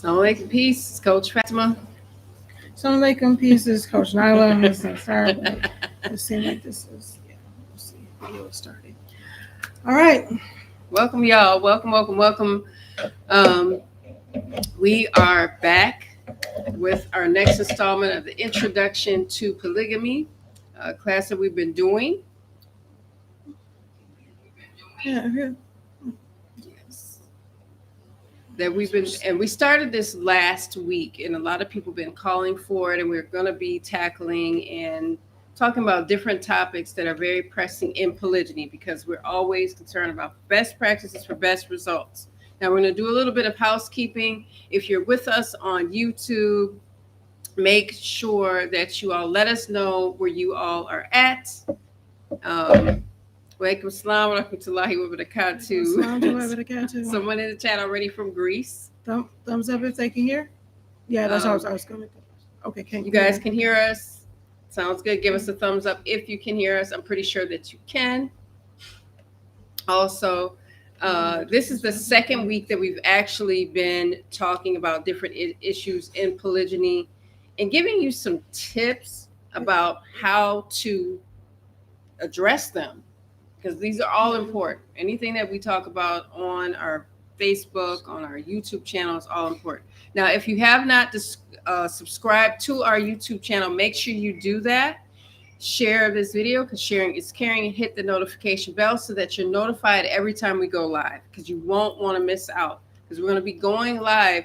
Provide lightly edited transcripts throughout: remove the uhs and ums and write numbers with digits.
Assalamu peace, it's Coach Fatimah. Assalamu alaikum, pieces, Coach Nyla. Listen, sorry, but it seemed like this is, we'll see. Video started. All right. Welcome, y'all. Welcome. Um, we are back with our next installment of the Introduction to Polygamy class that we've been doing. Yeah. Yes. And we started this last week, and a lot of people have been calling for it, and we're going to be tackling and talking about different topics that are very pressing in polygyny because we're always concerned about best practices for best results. Now, we're going to do a little bit of housekeeping. If you're with us on YouTube, make sure that you all let us know where you all are at. Walaikum salam wa rahmatullahi wa barakatuh. Someone in the chat already from Greece. Thumbs up if they can hear. Yeah, that's what I was going to do. Okay, you guys can hear us? Sounds good. Give us a thumbs up if you can hear us. I'm pretty sure that you can. Also, this is the second week that we've actually been talking about different issues in polygyny and giving you some tips about how to address them, because these are all important. Anything that we talk about on our Facebook, on our YouTube channel is all important. Now, if you have not subscribed to our YouTube channel, make sure you do that. Share this video, because sharing is caring, and hit the notification bell so that you're notified every time we go live, because you won't want to miss out, because we're going to be going live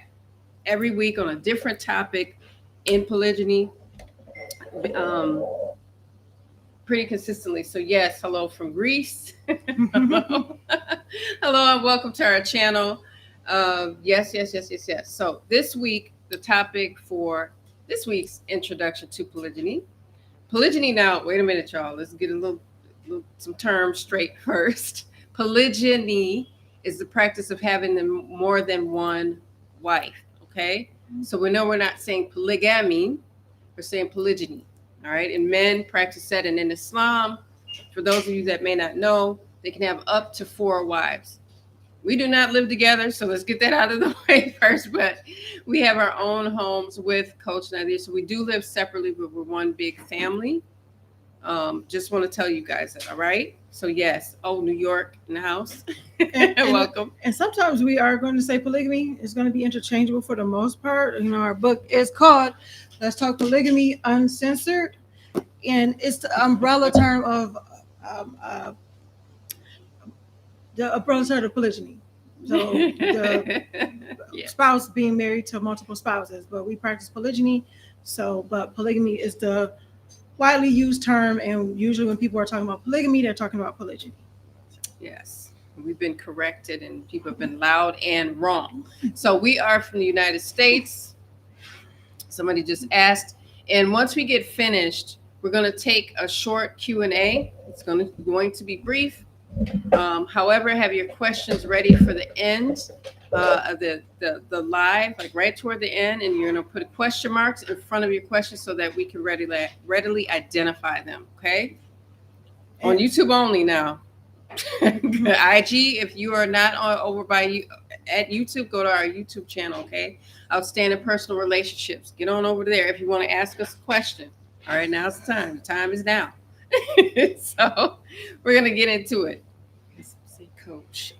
every week on a different topic in polygyny pretty consistently. So yes, hello from Greece. Hello. Hello and welcome to our channel. Yes. So this week, the topic for this week's introduction to polygyny. Polygyny, now, wait a minute, y'all. Let's get some terms straight first. Polygyny is the practice of having more than one wife, okay? So we know we're not saying polygamy, we're saying polygyny, all right? And men practice that, and in Islam, for those of you that may not know, they can have up to 4 wives. We do not live together, so let's get that out of the way first. But we have our own homes with Coach Nazir, so we do live separately, but we're one big family. Just want to tell you guys that, all right? So yes, New York in the house. Welcome. And sometimes we are going to say polygamy is going to be interchangeable for the most part. You know, our book is called Let's Talk Polygamy Uncensored, and it's the umbrella term of polygyny. So the spouse being married to multiple spouses, but we practice polygyny. But polygamy is the widely used term, and usually when people are talking about polygamy, they're talking about polygyny. Yes, we've been corrected, and people have been loud and wrong. So we are from the United States. Somebody just asked, and once we get finished, we're going to take a short Q&A. It's going to be brief. However, have your questions ready for the end of the live, like right toward the end, and you're going to put question marks in front of your questions so that we can readily identify them. Okay, on YouTube only now. IG, if you are not over by at YouTube, go to our YouTube channel. Okay, Outstanding Personal Relationships. Get on over there if you want to ask us a question. All right, now's the time. The time is now. So we're gonna get into it. Say Coach.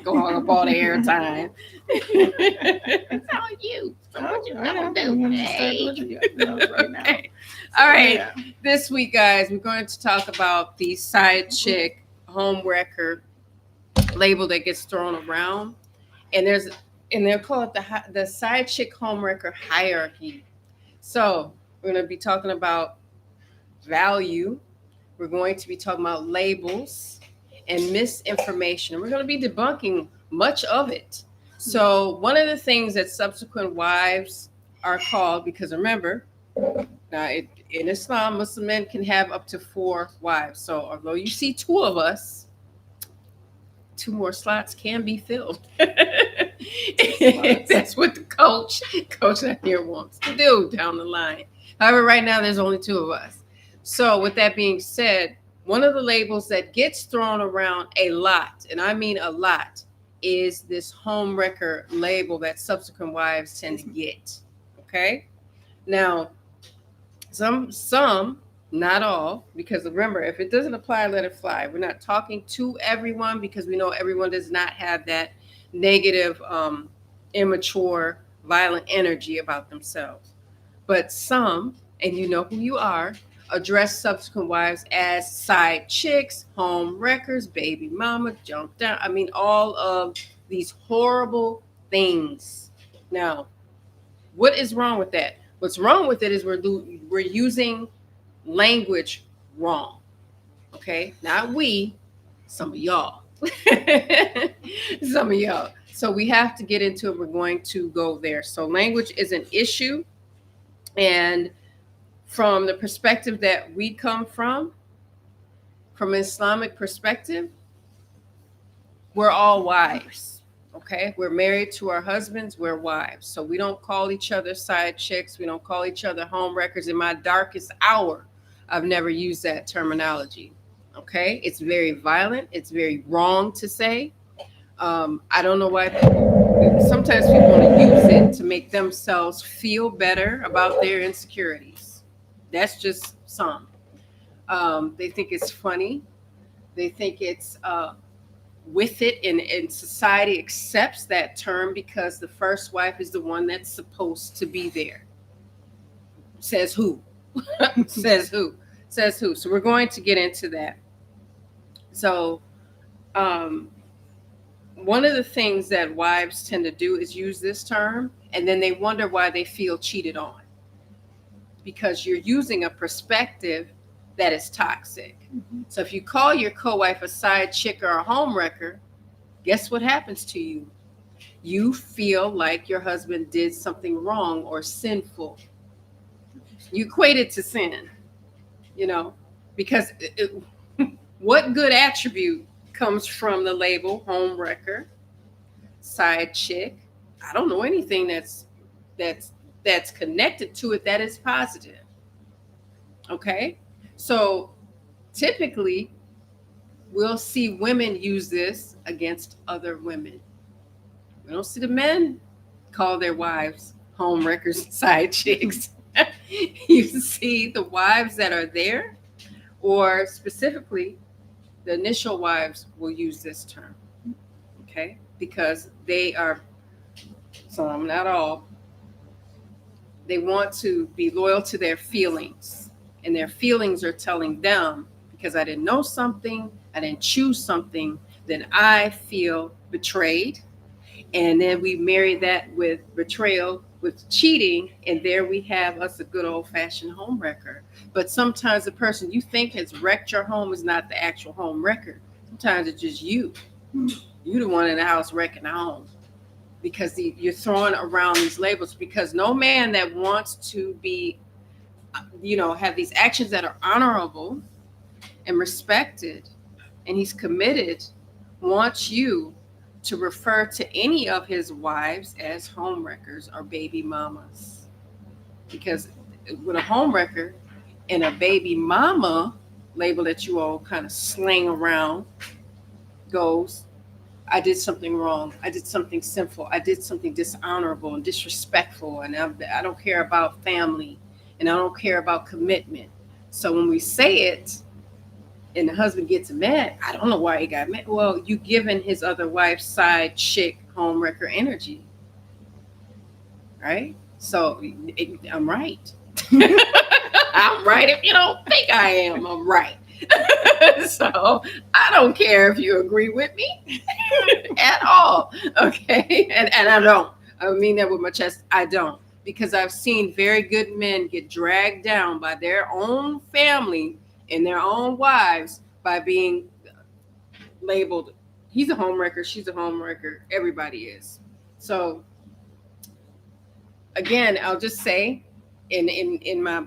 Go on up all the airtime. It's all you. So what you gonna do? Hey. Okay. All right. Yeah. This week, guys, we're going to talk about the Sidechick Homewrecker label that gets thrown around, and they'll call it the Sidechick Homewrecker hierarchy. So we're going to be talking about value. We're going to be talking about labels and misinformation. We're going to be debunking much of it. So one of the things that subsequent wives are called, because remember, now in Islam, Muslim men can have up to 4 wives. So although you see 2 of us, 2 more slots can be filled. That's what the coach out here wants to do down the line. However, right now there's only 2 of us. So with that being said, one of the labels that gets thrown around a lot, and I mean a lot, is this homewrecker label that subsequent wives tend to get. Okay. Now, some, not all, because remember, if it doesn't apply, let it fly. We're not talking to everyone because we know everyone does not have that negative, immature, violent energy about themselves. But some, and you know who you are, address subsequent wives as side chicks, home wreckers, baby mama, jump down. I mean, all of these horrible things. Now, what is wrong with that? What's wrong with it is we're using language wrong. Okay, not we, some of y'all, some of y'all. So we have to get into it. We're going to go there. So language is an issue, and from the perspective that we come from an Islamic perspective, we're all wives. Okay, we're married to our husbands, we're wives. So we don't call each other side chicks, we don't call each other home wreckers. In my darkest hour, I've never used that terminology. Okay, it's very violent, it's very wrong to say. I don't know why sometimes people want to use it to make themselves feel better about their insecurities. That's just some. They think it's funny. They think it's with it, and society accepts that term because the first wife is the one that's supposed to be there. Says who? Says who? Says who? So we're going to get into that. So one of the things that wives tend to do is use this term, and then they wonder why they feel cheated on, because you're using a perspective that is toxic. Mm-hmm. So if you call your co-wife a side chick or a home wrecker, guess what happens to you? You feel like your husband did something wrong or sinful. You equate it to sin, because what good attribute comes from the label home wrecker, side chick? I don't know anything that's connected to it that is positive. Okay? So typically, we'll see women use this against other women. We don't see the men call their wives home wreckers, side chicks. You see the wives that are there, or specifically, the initial wives will use this term. Okay? Because they are, some, not all, they want to be loyal to their feelings. And their feelings are telling them, because I didn't know something, I didn't choose something, then I feel betrayed. And then we marry that with betrayal, with cheating, and there we have us a good old-fashioned home wrecker. But sometimes the person you think has wrecked your home is not the actual home wrecker. Sometimes it's just you. You're the one in the house wrecking the home. Because you're throwing around these labels, because no man that wants to be, have these actions that are honorable and respected, and he's committed, wants you to refer to any of his wives as home wreckers or baby mamas. Because with a home wrecker and a baby mama label that you all kind of slang around goes, I did something wrong. I did something sinful. I did something dishonorable and disrespectful. And I don't care about family, and I don't care about commitment. So when we say it and the husband gets mad, I don't know why he got mad. Well, you giving his other wife side chick home wrecker energy. Right? So I'm right. I'm right if you don't think I am. I'm right. So I don't care if you agree with me at all. Okay. And I don't. I mean that with my chest. I don't. Because I've seen very good men get dragged down by their own family and their own wives by being labeled, he's a home wrecker, she's a home wrecker, everybody is. So again, I'll just say in my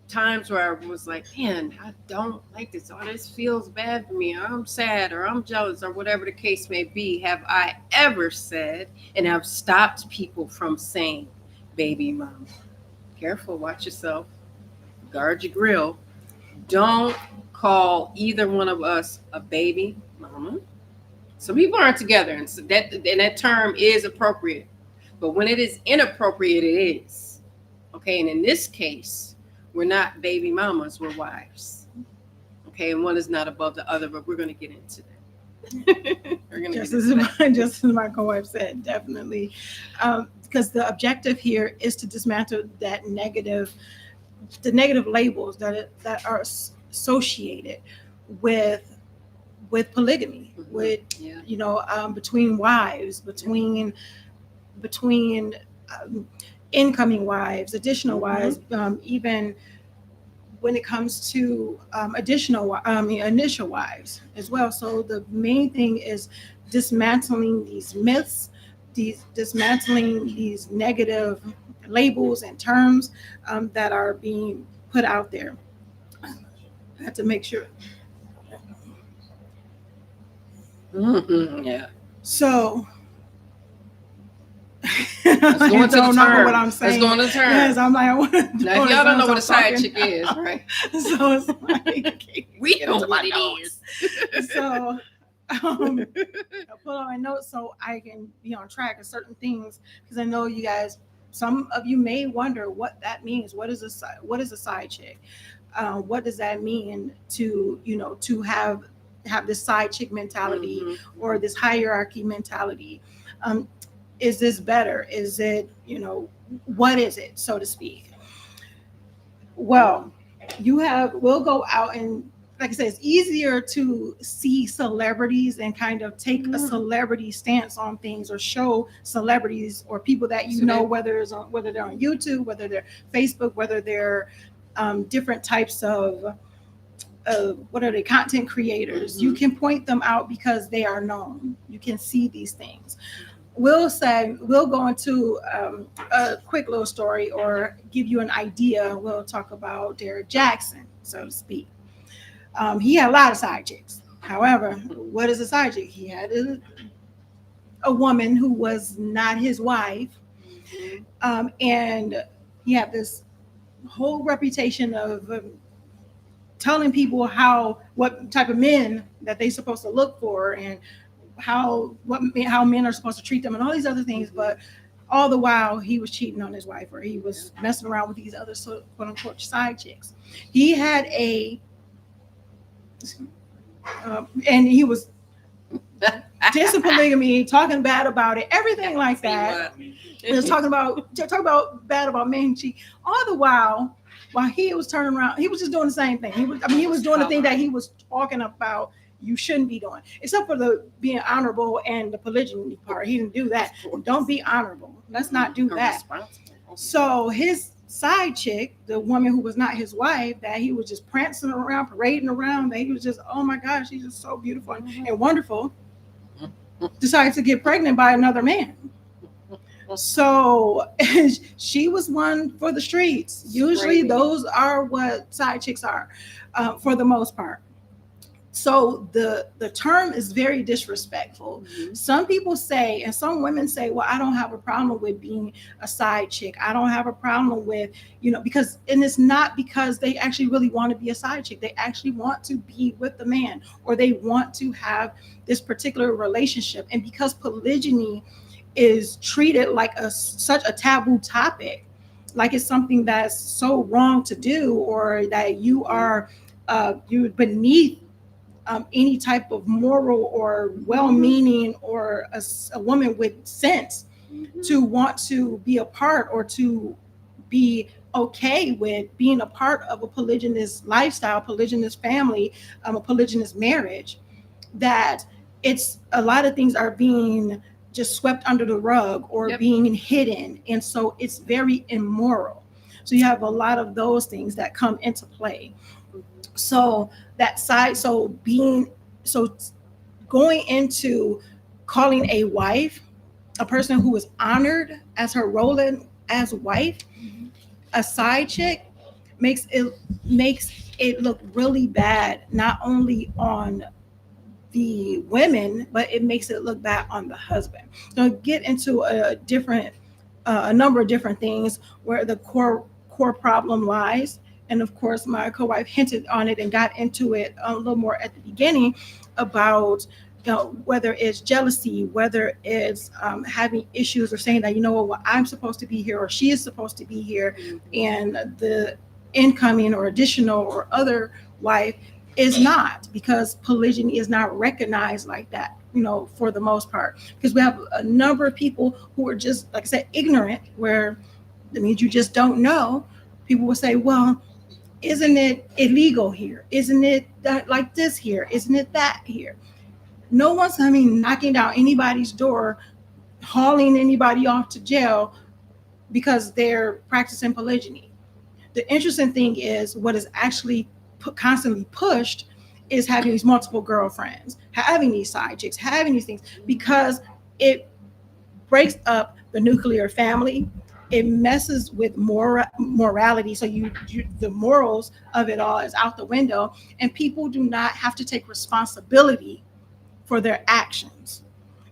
times where I was like, man, I don't like this, or this feels bad for me, or I'm sad, or I'm jealous, or whatever the case may be, have I ever said, and I've stopped people from saying baby mama. Careful, watch yourself, guard your grill. Don't call either one of us a baby mama, So people aren't together, and so that term is appropriate. But when it is inappropriate, it is. Okay, and in this case, we're not baby mamas, we're wives. Okay, and one is not above the other, but we're going to get into that. Just as my co-wife said, definitely. Because the objective here is to dismantle the negative labels that are associated with polygamy, with between wives, between incoming wives, additional wives, even when it comes to initial wives as well. So the main thing is dismantling these myths, dismantling these negative labels and terms that are being put out there. I have to make sure. Yeah. So let's go into the term. What I'm saying. Let's go into the term. Yes, I'm like, I want to. Now, y'all don't know what a side chick is, right? So it's like we know what it is. So I put on my notes so I can be on track of certain things, because I know you guys. Some of you may wonder what that means. What is a side chick? What does that mean to have this side chick mentality or this hierarchy mentality? Is this better? Is it, what is it, so to speak? Well, we'll go out and, like I said, it's easier to see celebrities and kind of take a celebrity stance on things, or show celebrities or people that whether they're on YouTube, whether they're Facebook, whether they're different types of what are they, content creators. You can point them out because they are known. You can see these things. We'll go into a quick little story or give you an idea. We'll talk about Derek Jackson, so to speak. He had a lot of side chicks. However, what is a side chick? He had a woman who was not his wife, and he had this whole reputation of telling people what type of men that they're supposed to look for, and how men are supposed to treat them, and all these other things. But all the while, he was cheating on his wife, or he was messing around with these other quote unquote side chicks. He had and he was dissing polygamy, talking bad about it, everything like that. He was talking about bad about men cheat. All the while he was turning around, he was just doing the same thing. He was doing the thing that he was talking about you shouldn't be doing, except for the being honorable and the polygyny part. He didn't do that. Don't be honorable. Let's not do that. So his side chick, the woman who was not his wife, that he was just prancing around, parading around, that he was just, oh my gosh, she's just so beautiful and wonderful, decided to get pregnant by another man. So she was one for the streets. Usually those are what side chicks are, for the most part. So the term is very disrespectful. Some people say, and some women say, well, I don't have a problem with being a side chick. I don't have a problem with, because, and it's not because they actually really want to be a side chick. They actually want to be with the man, or they want to have this particular relationship. And because polygyny is treated like such a taboo topic, like it's something that's so wrong to do, or that you're beneath any type of moral or well-meaning, or a woman with sense to want to be a part, or to be okay with being a part of a polygynous lifestyle, polygynous family, a polygynous marriage, that it's a lot of things are being just swept under the rug, or being hidden. And so it's very immoral. So you have a lot of those things that come into play. So going into calling a wife, a person who is honored as her role as wife, a side chick, makes it look really bad, not only on the women, but it makes it look bad on the husband. So get into a number of different things where the core problem lies. And of course, my co-wife hinted on it and got into it a little more at the beginning about whether it's jealousy, whether it's having issues or saying that, you know what, well, I'm supposed to be here or she is supposed to be here, and the incoming or additional or other wife is not, because polygyny is not recognized like that, for the most part. Because we have a number of people who are just, like I said, ignorant, where that means you just don't know. People will say, well, isn't it illegal here? Isn't it that like this here? Isn't it that here? No one's, knocking down anybody's door, hauling anybody off to jail because they're practicing polygyny. The interesting thing is what is actually constantly pushed is having these multiple girlfriends, having these side chicks, having these things, because it breaks up the nuclear family. It messes with morality. So the morals of it all is out the window, and people do not have to take responsibility for their actions.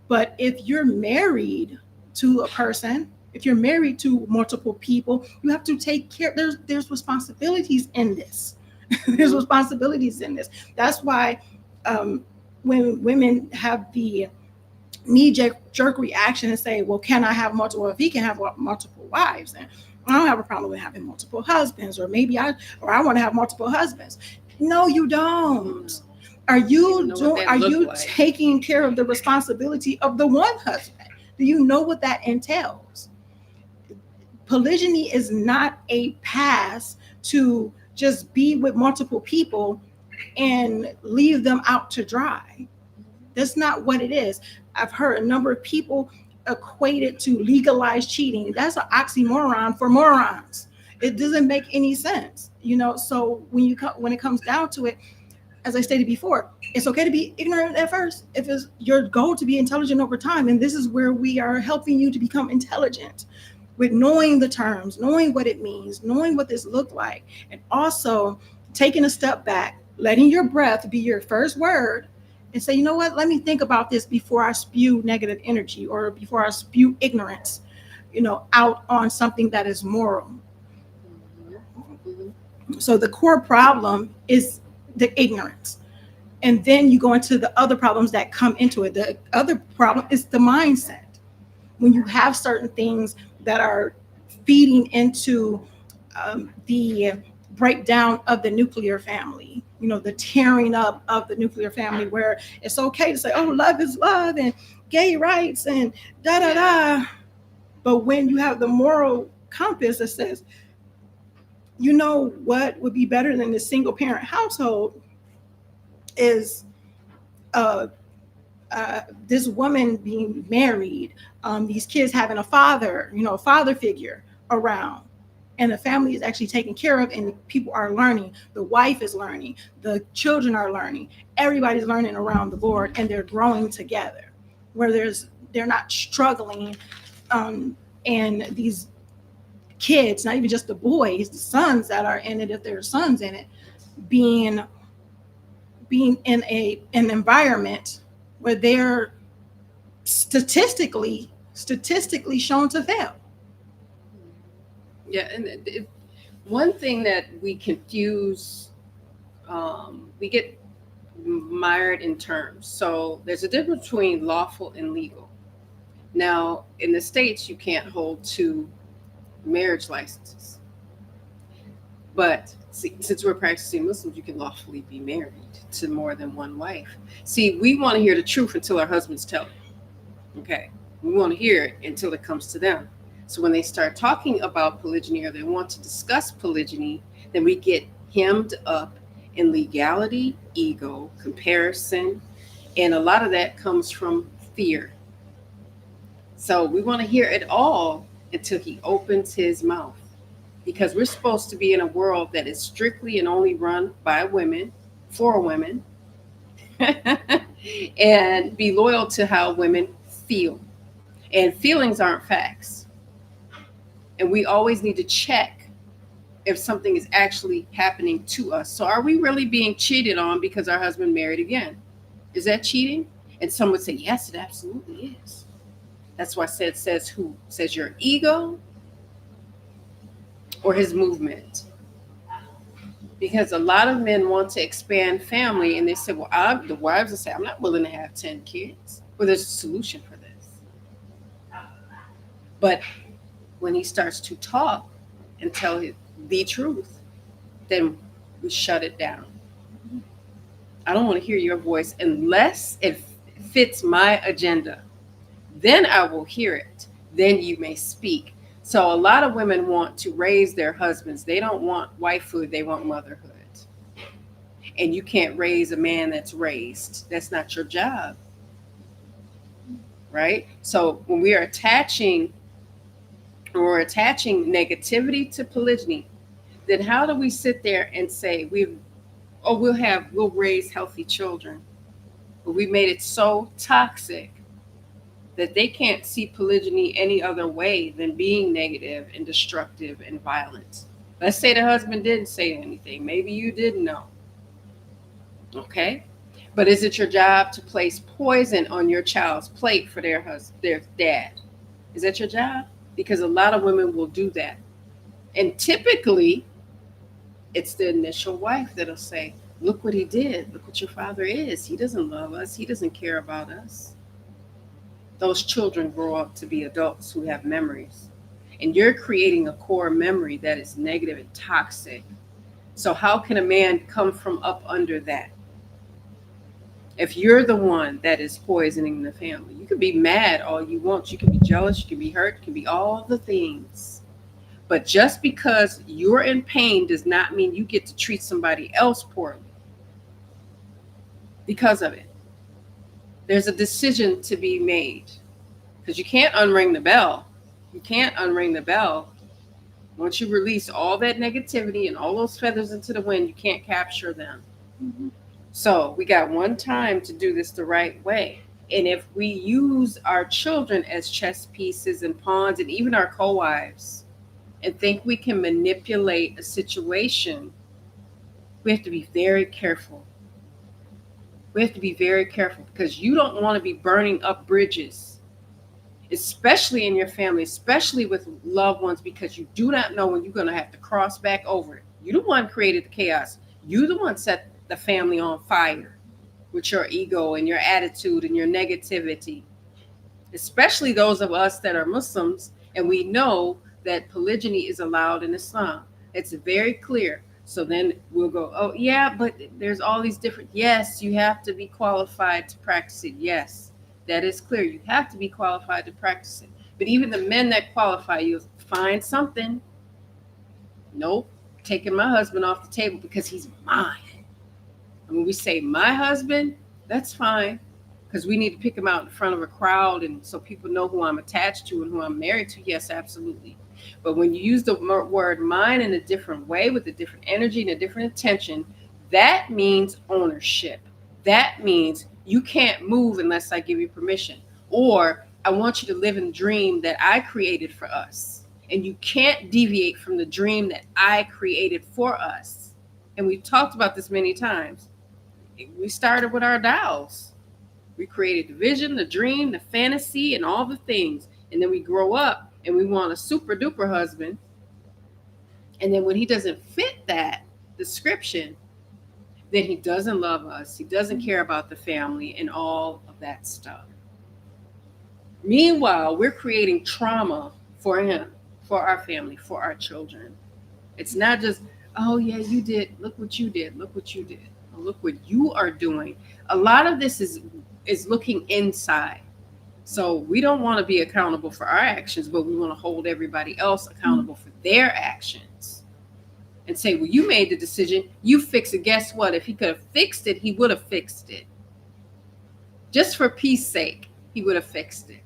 But if you're married to a person, if you're married to multiple people, you have to take care. There's responsibilities in this. There's responsibilities in this. That's why when women have the knee-jerk reaction and say, well, can I have multiple? If he can have multiple wives, and I don't have a problem with having multiple husbands, or maybe I want to have multiple husbands. No, you don't. Are you taking care of the responsibility of the one husband? Do you know what that entails? Polygyny is not a pass to just be with multiple people and leave them out to dry. That's not what it is. I've heard a number of people equate it to legalized cheating. That's an oxymoron for morons. It doesn't make any sense, So when it comes down to it, as I stated before, it's okay to be ignorant at first if it's your goal to be intelligent over time. And this is where we are helping you to become intelligent with knowing the terms, knowing what it means, knowing what this looked like, and also taking a step back, letting your breath be your first word, and say, you know what, let me think about this before I spew negative energy or before I spew ignorance, out on something that is moral. So the core problem is the ignorance. And then you go into the other problems that come into it. The other problem is the mindset. When you have certain things that are feeding into the breakdown of the nuclear family, the tearing up of the nuclear family, where it's okay to say, oh, love is love and gay rights and da da da. But when you have the moral compass that says, what would be better than the single parent household is this woman being married, these kids having a father, a father figure around, and the family is actually taken care of, and people are learning. The wife is learning. The children are learning. Everybody's learning around the board, and they're growing together, where they're not struggling, and these kids, not even just the boys, the sons that are in it, if there are sons in it, being in an environment where they're statistically shown to fail. Yeah, and one thing that we confuse, we get mired in terms. So there's a difference between lawful and legal. Now, in the States, you can't hold two marriage licenses. But since we're practicing Muslims, you can lawfully be married to more than one wife. See, we want to hear the truth until our husbands tell it. Okay. We want to hear it until it comes to them. So when they start talking about polygyny, or they want to discuss polygyny, then we get hemmed up in legality, ego, comparison, and a lot of that comes from fear. So we want to hear it all until he opens his mouth, because we're supposed to be in a world that is strictly and only run by women, for women, and be loyal to how women feel. And feelings aren't facts. And we always need to check if something is actually happening to us. So are we really being cheated on because our husband married again? Is that cheating? And some would say, yes, it absolutely is. That's why it says who? It says your ego or his movement. Because a lot of men want to expand family and they say, well, the wives will say, I'm not willing to have 10 kids. Well, there's a solution for this. But when he starts to talk and tell the truth, then we shut it down. I don't want to hear your voice unless it fits my agenda. Then I will hear it. Then you may speak. So a lot of women want to raise their husbands. They don't want wifehood, they want motherhood. And you can't raise a man that's raised. That's not your job. Right? So when we're attaching negativity to polygyny, then how do we sit there and say we'll raise healthy children? But we made it so toxic that they can't see polygyny any other way than being negative and destructive and violent. Let's say the husband didn't say anything. Maybe you didn't know. Okay? But is it your job to place poison on your child's plate for their dad? Is that your job? Because a lot of women will do that. And typically, it's the initial wife that'll say, look what he did. Look what your father is. He doesn't love us. He doesn't care about us. Those children grow up to be adults who have memories. And you're creating a core memory that is negative and toxic. So how can a man come from up under that? If you're the one that is poisoning the family, you can be mad all you want. You can be jealous. You can be hurt. You can be all the things. But just because you're in pain does not mean you get to treat somebody else poorly because of it. There's a decision to be made because you can't unring the bell. You can't unring the bell. Once you release all that negativity and all those feathers into the wind, you can't capture them. Mm-hmm. So we got one time to do this the right way. And if we use our children as chess pieces and pawns and even our co-wives and think we can manipulate a situation, we have to be very careful. We have to be very careful because you don't want to be burning up bridges, especially in your family, especially with loved ones, because you do not know when you're going to have to cross back over it. You're the one created the chaos. You're the one set the family on fire with your ego and your attitude and your negativity, especially those of us that are Muslims and we know that polygyny is allowed in Islam. It's very clear. So then we'll go, oh yeah, but there's all these different, yes, you have to be qualified to practice it. Yes, that is clear. You have to be qualified to practice it. But even the men that qualify, you find something. Nope, taking my husband off the table because he's mine. And when we say my husband, that's fine because we need to pick him out in front of a crowd and so people know who I'm attached to and who I'm married to. Yes, absolutely. But when you use the word mine in a different way with a different energy and a different intention, that means ownership. That means you can't move unless I give you permission. Or I want you to live in the dream that I created for us. And you can't deviate from the dream that I created for us. And we've talked about this many times. We started with our dolls. We created the vision, the dream, the fantasy, and all the things. And then we grow up and we want a super duper husband. And then when he doesn't fit that description, then he doesn't love us. He doesn't care about the family and all of that stuff. Meanwhile, we're creating trauma for him, for our family, for our children. It's not just, oh yeah, you did. Look what you did. Look what you did. Look what you are doing. A lot of this is looking inside. So we don't want to be accountable for our actions, but we want to hold everybody else accountable for their actions and say, well, you made the decision, you fix it. Guess what? If he could have fixed it, he would have fixed it. Just for peace sake, he would have fixed it.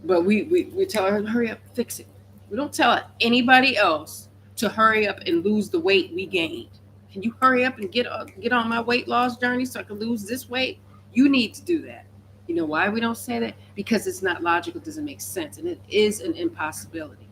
But we tell her, hurry up, fix it. We don't tell anybody else to hurry up and lose the weight we gained. Can you hurry up and get on my weight loss journey so I can lose this weight? You need to do that. You know why we don't say that? Because it's not logical, it doesn't make sense, and it is an impossibility.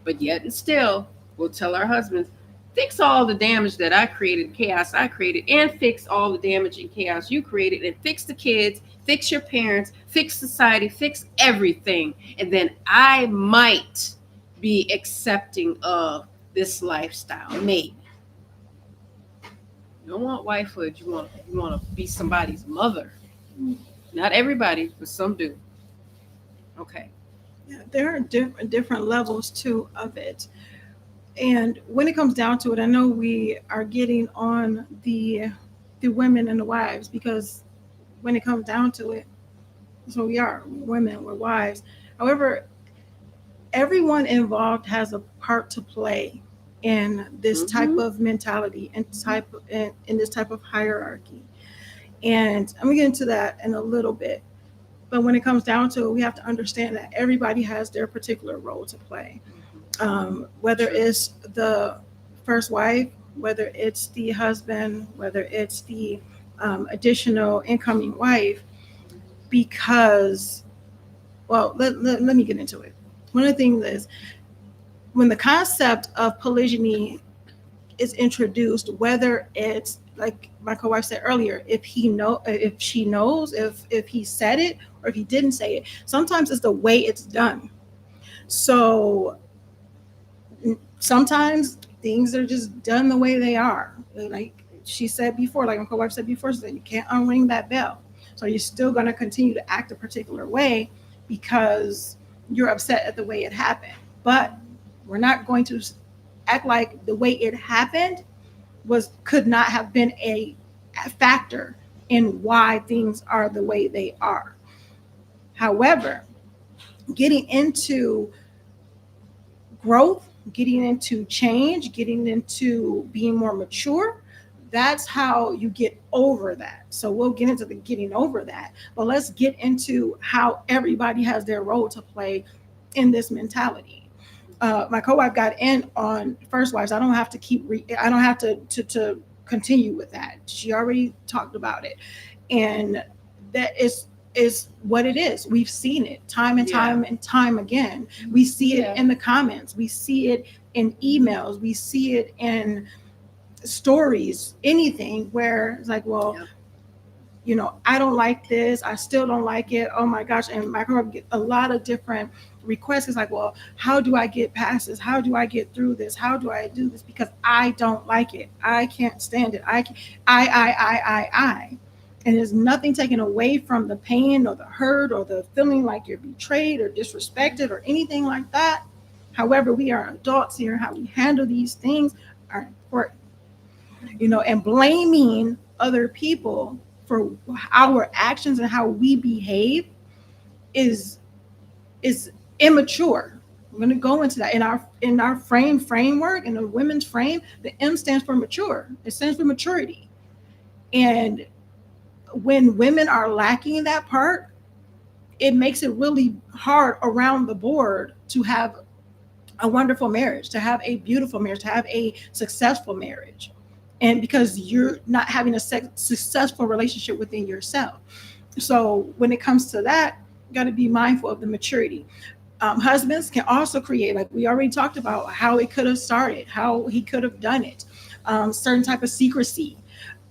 But yet and still, we'll tell our husbands, fix all the damage that I created, chaos I created, and fix all the damage and chaos you created, and fix the kids, fix your parents, fix society, fix everything. And then I might be accepting of this lifestyle. Maybe you don't want wifehood. You want to be somebody's mother. Not everybody, but some do. Okay. Yeah, there are different levels too of it. And when it comes down to it, I know we are getting on the women and the wives, because when it comes down to it, that's what we are. We're women, we're wives. However, everyone involved has a part to play in this type of mentality and in this type of hierarchy. And I'm gonna get into that in a little bit. But when it comes down to it, we have to understand that everybody has their particular role to play. Whether it's the first wife, whether it's the husband, whether it's the additional incoming wife, because, well, let me get into it. One of the things is, when the concept of polygyny is introduced, whether it's like my co-wife said earlier, if she knows, if he said it or if he didn't say it, sometimes it's the way it's done. So sometimes things are just done the way they are. Like she said before, like my co-wife said before, she said, you can't unring that bell. So you're still going to continue to act a particular way because you're upset at the way it happened. But we're not going to act like the way it happened could not have been a factor in why things are the way they are. However, getting into growth, getting into change, getting into being more mature, that's how you get over that. So we'll get into the getting over that, but let's get into how everybody has their role to play in this mentality. My co-wife got in on first wives. I don't have to I don't have to continue with that. She already talked about it, and that is what it is. We've seen it time and time and time again. We see it in the comments. We see it in emails. We see it in stories, anything where it's like, well, I don't like this. I still don't like it. Oh my gosh. And my girl get a lot of different requests. It's like, well, how do I get past this? How do I get through this? How do I do this? Because I don't like it. I can't stand it. I. And there's nothing taken away from the pain or the hurt or the feeling like you're betrayed or disrespected or anything like that. However, we are adults here. How we handle these things are important. And blaming other people for our actions and how we behave is immature. We're going to go into that in our framework, in the women's frame. The M stands for mature. It stands for maturity. And when women are lacking that part, it makes it really hard around the board to have a wonderful marriage, to have a beautiful marriage, to have a successful marriage. And because you're not having a successful relationship within yourself. So when it comes to that, you got to be mindful of the maturity. Husbands can also create, like we already talked about, how it could have started, how he could have done it, certain type of secrecy,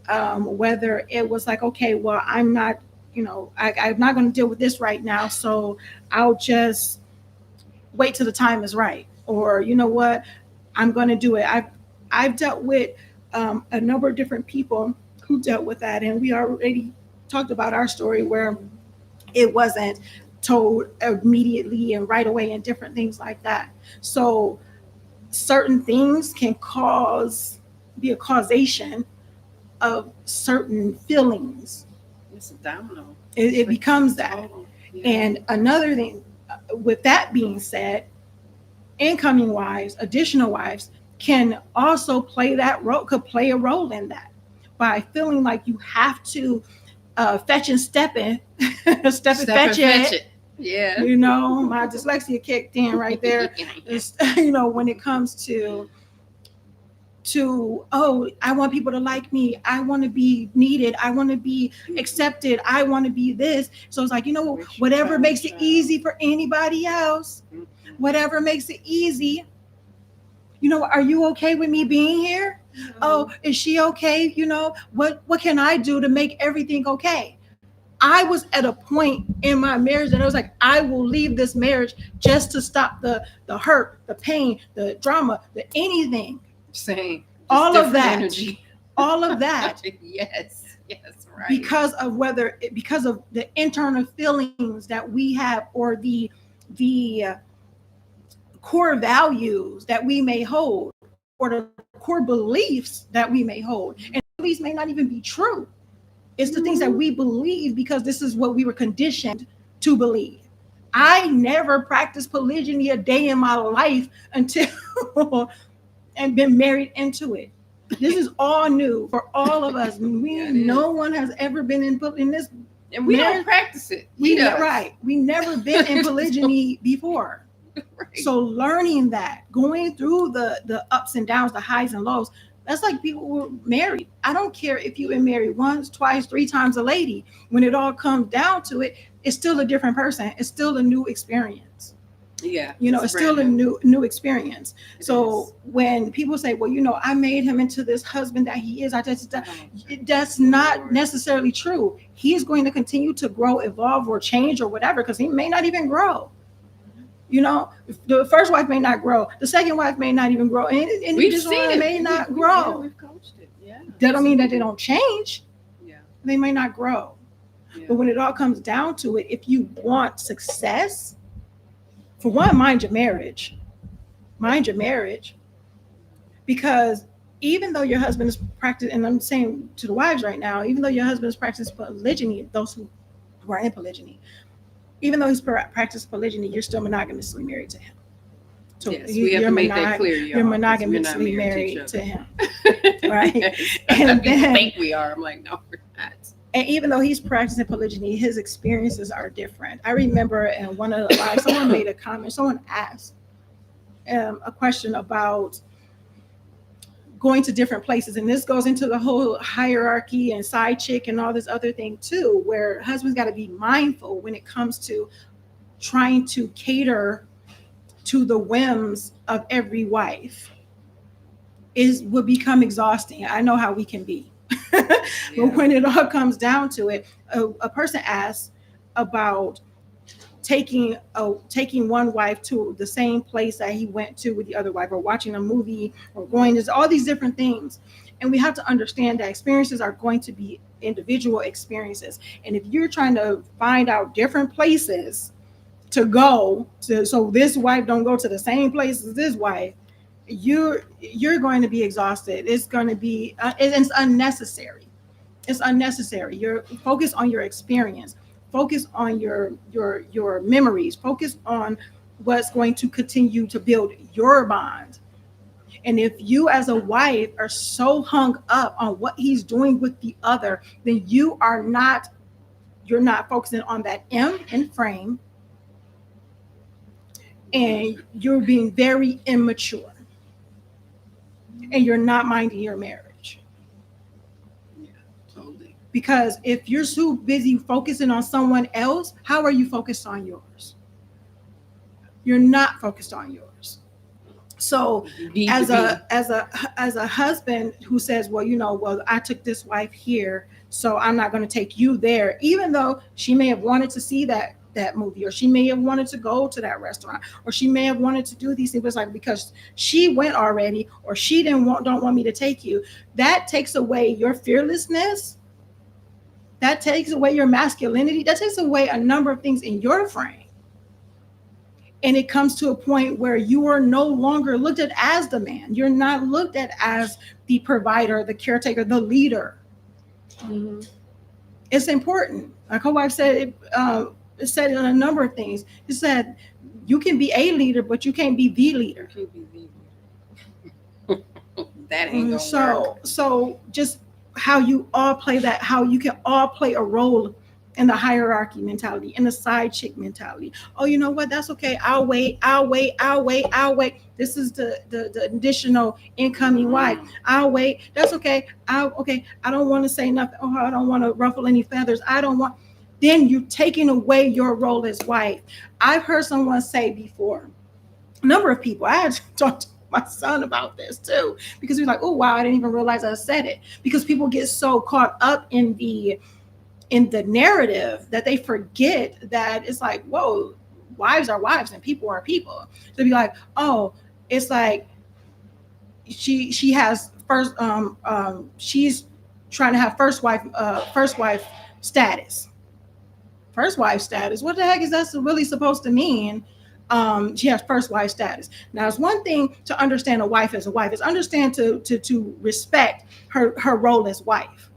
whether it was like, okay, well, I'm not going to deal with this right now, so I'll just wait till the time is right, or you know what, I'm going to do it. I've dealt with a number of different people who dealt with that, and we already talked about our story where it wasn't told immediately and right away and different things like that. So certain things can be a causation of certain feelings. It's a domino. It becomes that. Yeah. And another thing, with that being said, incoming wives, additional wives can also play a role in that, by feeling like you have to fetch and step and fetch it. Yeah. My dyslexia kicked in right there. When it comes to I want people to like me. I want to be needed. I want to be accepted. I want to be this. So it's like, whatever makes it easy for anybody else, whatever makes it easy. Are you okay with me being here? Oh, is she okay? What can I do to make everything okay? I was at a point in my marriage that I was like, I will leave this marriage just to stop the hurt, the pain, the drama, the anything. Same. All of that. Energy. All of that. Yes, right. Because of the internal feelings that we have, or the core values that we may hold, or the core beliefs that we may hold. And beliefs may not even be true. It's the things that we believe because this is what we were conditioned to believe. I never practiced polygyny a day in my life until and been married into it. This is all new for all of us. No one has ever been in this, and we don't practice it. Right. We never been in polygyny before. Right. So learning that, going through the ups and downs, the highs and lows, that's like people who were married. I don't care if you've been married once, twice, 3 times a lady. When it all comes down to it, it's still a different person. It's still a new experience. Yeah. It's still a new experience. So when people say, well, I made him into this husband that he is, that's not necessarily true. He is going to continue to grow, evolve, or change or whatever, because he may not even grow. The first wife may not grow. The second wife may not even grow. And we've seen it. May not grow. Yeah, we've coached it. Yeah. That don't mean that they don't change. Yeah. They may not grow. Yeah. But when it all comes down to it, if you want success, for one, mind your marriage. Mind your marriage. Because even though your husband is practicing, and I'm saying to the wives right now, even though your husband is practicing polygyny, those who are in polygyny, even though he's practiced polygyny, you're still monogamously married to him. So yes, we have to make that clear. You're monogamously married to him, right? Yes. And then, think we are. I'm like, no, we're not. And even though he's practicing polygyny, his experiences are different. I remember in one of the lives, someone made a comment. Someone asked a question about going to different places, and this goes into the whole hierarchy and Sidechick and all this other thing too, where husbands got to be mindful when it comes to trying to cater to the whims of every wife. Will become exhausting. I know how we can be. But when it all comes down to it, a person asks about taking one wife to the same place that he went to with the other wife, or watching a movie, or going to all these different things. And we have to understand that experiences are going to be individual experiences. And if you're trying to find out different places to go to, so this wife don't go to the same place as this wife, you're going to be exhausted. It's going to be it's unnecessary. It's unnecessary. You're focused on your experience. Focus on your memories. Focus on what's going to continue to build your bond. And if you as a wife are so hung up on what he's doing with the other, then you're not focusing on that M in frame, and you're being very immature, and you're not minding your marriage. Yeah, totally. Because if you're so busy focusing on someone else, how are you focused on yours? You're not focused on yours. So as a husband who says, well, I took this wife here, so I'm not going to take you there, even though she may have wanted to see that movie, or she may have wanted to go to that restaurant, or she may have wanted to do these things, but it's like, because she went already, or she don't want me to take you, that takes away your fearlessness. That takes away your masculinity. That takes away a number of things in your frame. And it comes to a point where you are no longer looked at as the man. You're not looked at as the provider, the caretaker, the leader. Mm-hmm. It's important. Like my wife said, it said in a number of things. It said, you can be a leader, but you can't be the leader. You can't be the leader. That ain't gonna work. So just how you all play that, how you can all play a role in the hierarchy mentality, in the side chick mentality. Oh, you know what? That's okay. I'll wait. This is the additional incoming wife. I'll wait. That's okay. I don't want to say nothing. Oh, I don't want to ruffle any feathers. Then you're taking away your role as wife. I've heard someone say before, a number of people, I had to talk to my son about this too, because he's like, oh, wow, I didn't even realize I said it. Because people get so caught up in in the narrative that they forget that it's like, whoa, wives are wives and people are people. So be like, oh, it's like she has first she's trying to have first wife status. First wife status. What the heck is that really supposed to mean? She has first wife status. Now, it's one thing to understand a wife as a wife. It's understand to respect her role as wife.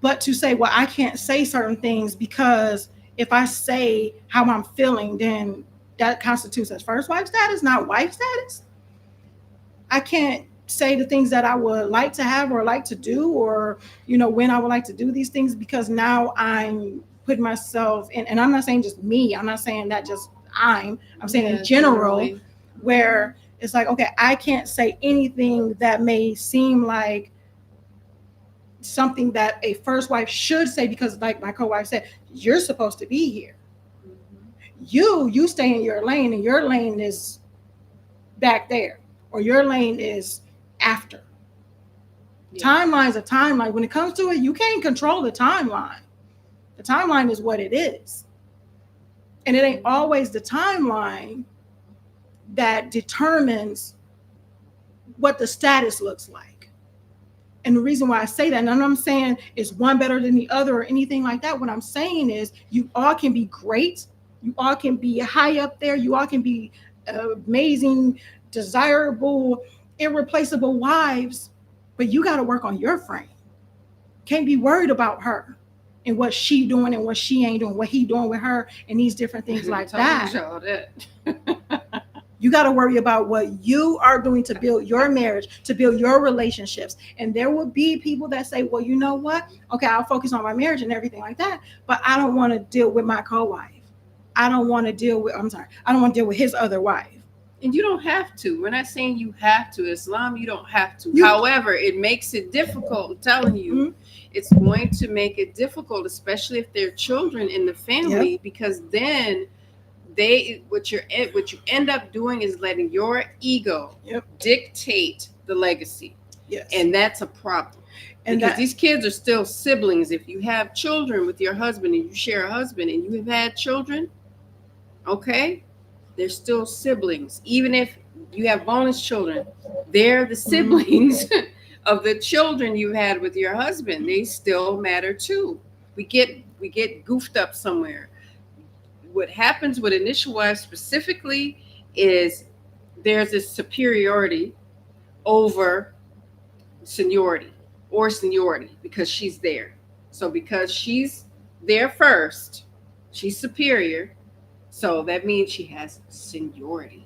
But to say, well, I can't say certain things because if I say how I'm feeling, then that constitutes as first wife status, not wife status. I can't say the things that I would like to have or like to do, or, when I would like to do these things, because now I'm putting myself in, and I'm not saying just me, I'm not saying that just I'm saying in general, totally. Where it's like, okay, I can't say anything that may seem like something that a first wife should say, because like my co-wife said, you're supposed to be here. You stay in your lane, and your lane is back there, or your lane is after. Yeah. Timeline's a timeline. When it comes to it, you can't control the timeline. The timeline is what it is. And it ain't always the timeline that determines what the status looks like. And the reason why I say that, none of I'm saying is one better than the other or anything like that. What I'm saying is you all can be great. You all can be high up there. You all can be amazing, desirable, irreplaceable wives, but you got to work on your frame. Can't be worried about her and what she doing and what she ain't doing, what he doing with her, and these different things like that. You got to worry about what you are doing to build your marriage, to build your relationships. And there will be people that say, well, you know what? Okay, I'll focus on my marriage and everything like that, but I don't want to deal with my co-wife. I don't want to deal with his other wife. And you don't have to. We're not saying you have to. Islam, you don't have to. However, it makes it difficult. I'm telling you, it's going to make it difficult, especially if there are children in the family, because then what you end up doing is letting your ego dictate the legacy. Yes. And that's a problem. And because these kids are still siblings. If you have children with your husband and you share a husband and you have had children, okay, they're still siblings. Even if you have bonus children, they're the siblings of the children you had with your husband. They still matter too. We get goofed up somewhere. What happens with initial wives specifically is there's this superiority over seniority because she's there. So because she's there first, she's superior. So that means she has seniority.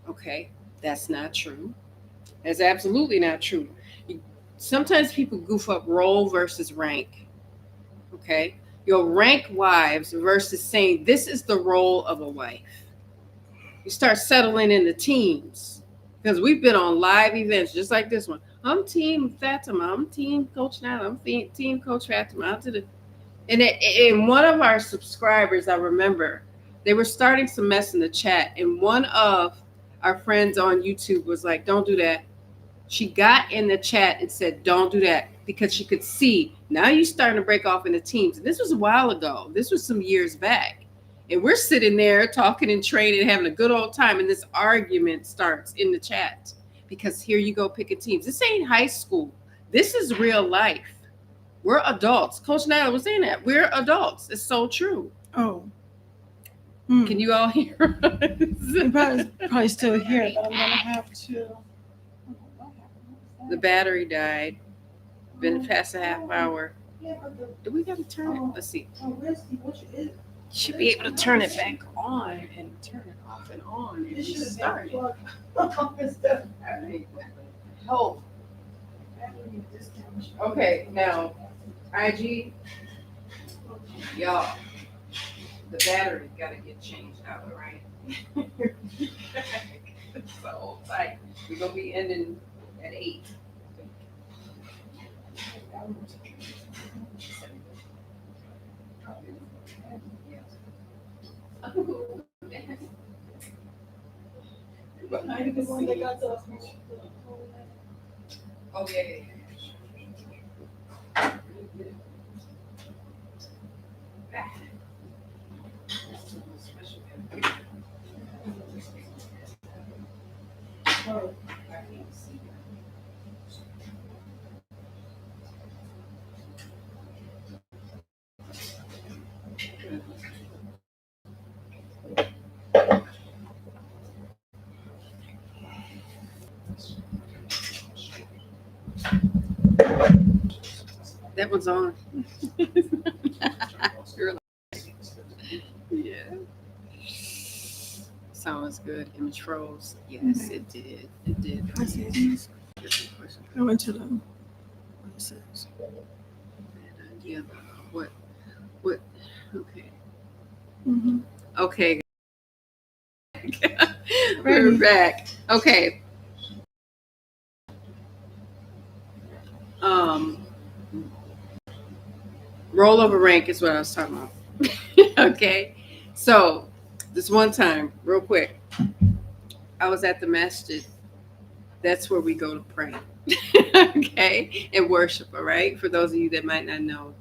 Okay, that's not true. That's absolutely not true. Sometimes people goof up role versus rank. Okay, your rank wives versus saying this is the role of a wife. You start settling into teams, because we've been on live events just like this one. I'm team Fatimah. I'm team Coach Nyla. I'm team Coach Fatimah. And one of our subscribers, I remember, they were starting some mess in the chat, and one of our friends on YouTube was like, don't do that. She got in the chat and said, don't do that, because she could see, now you're starting to break off into teams. And this was a while ago. This was some years back. And we're sitting there talking and training, having a good old time, and this argument starts in the chat, because here you go picking teams. This ain't high school. This is real life. We're adults. Coach Nyla was saying that. We're adults. It's so true. Oh. Can you all hear us? You probably still hear it, but I'm going to have to. The battery died. Been past a half hour. Do we got to turn it? Let's see. Should be able to turn it back on and turn it off and on and restart it. Help. Okay, now, IG, y'all, the battery got to get changed out, all right? So, like, we're going to be ending at 8. Oh, yeah. That one's on. Yeah. Sounds good. Image froze. Yes, it did. It did. I see these. I went to them. What it says. Yeah. What? What? Okay. Mm-hmm. Okay. We're back. Okay. Rollover rank is what I was talking about. Okay. So this one time, real quick, I was at the masjid. That's where we go to pray. Okay. And worship, all right? For those of you that might not know.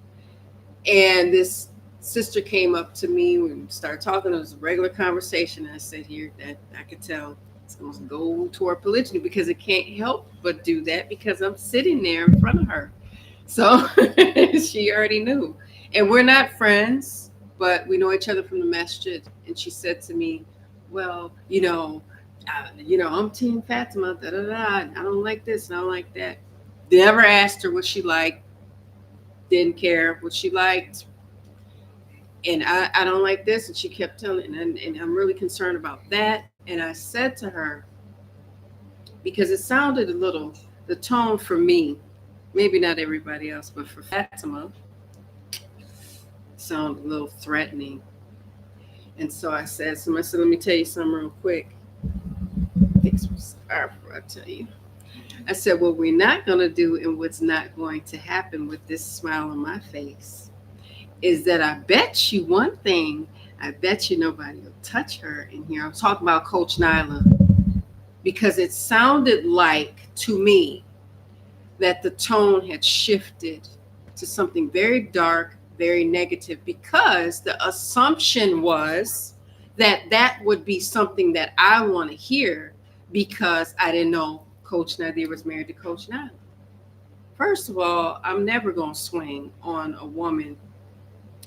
And this sister came up to me and started talking. It was a regular conversation. I said here that I could tell it's going to go toward polygyny because it can't help but do that because I'm sitting there in front of her. So she already knew. And we're not friends, but we know each other from the masjid. And she said to me, well, I'm Team Fatimah, da da da. I don't like this and I don't like that. Never asked her what she liked. Didn't care what she liked. And I don't like this. And she kept telling, and I'm really concerned about that. And I said to her, because it sounded the tone for me, maybe not everybody else, but for Fatimah, sounded a little threatening. And so I said, let me tell you something real quick. I tell you. I said, what we're not going to do and what's not going to happen with this smile on my face is that I bet you one thing, I bet you nobody will touch her in here. I'm talking about Coach Nyla because it sounded like to me that the tone had shifted to something very dark, very negative, because the assumption was that would be something that I want to hear because I didn't know Coach Nazir was married to Coach Nyla. First of all, I'm never going to swing on a woman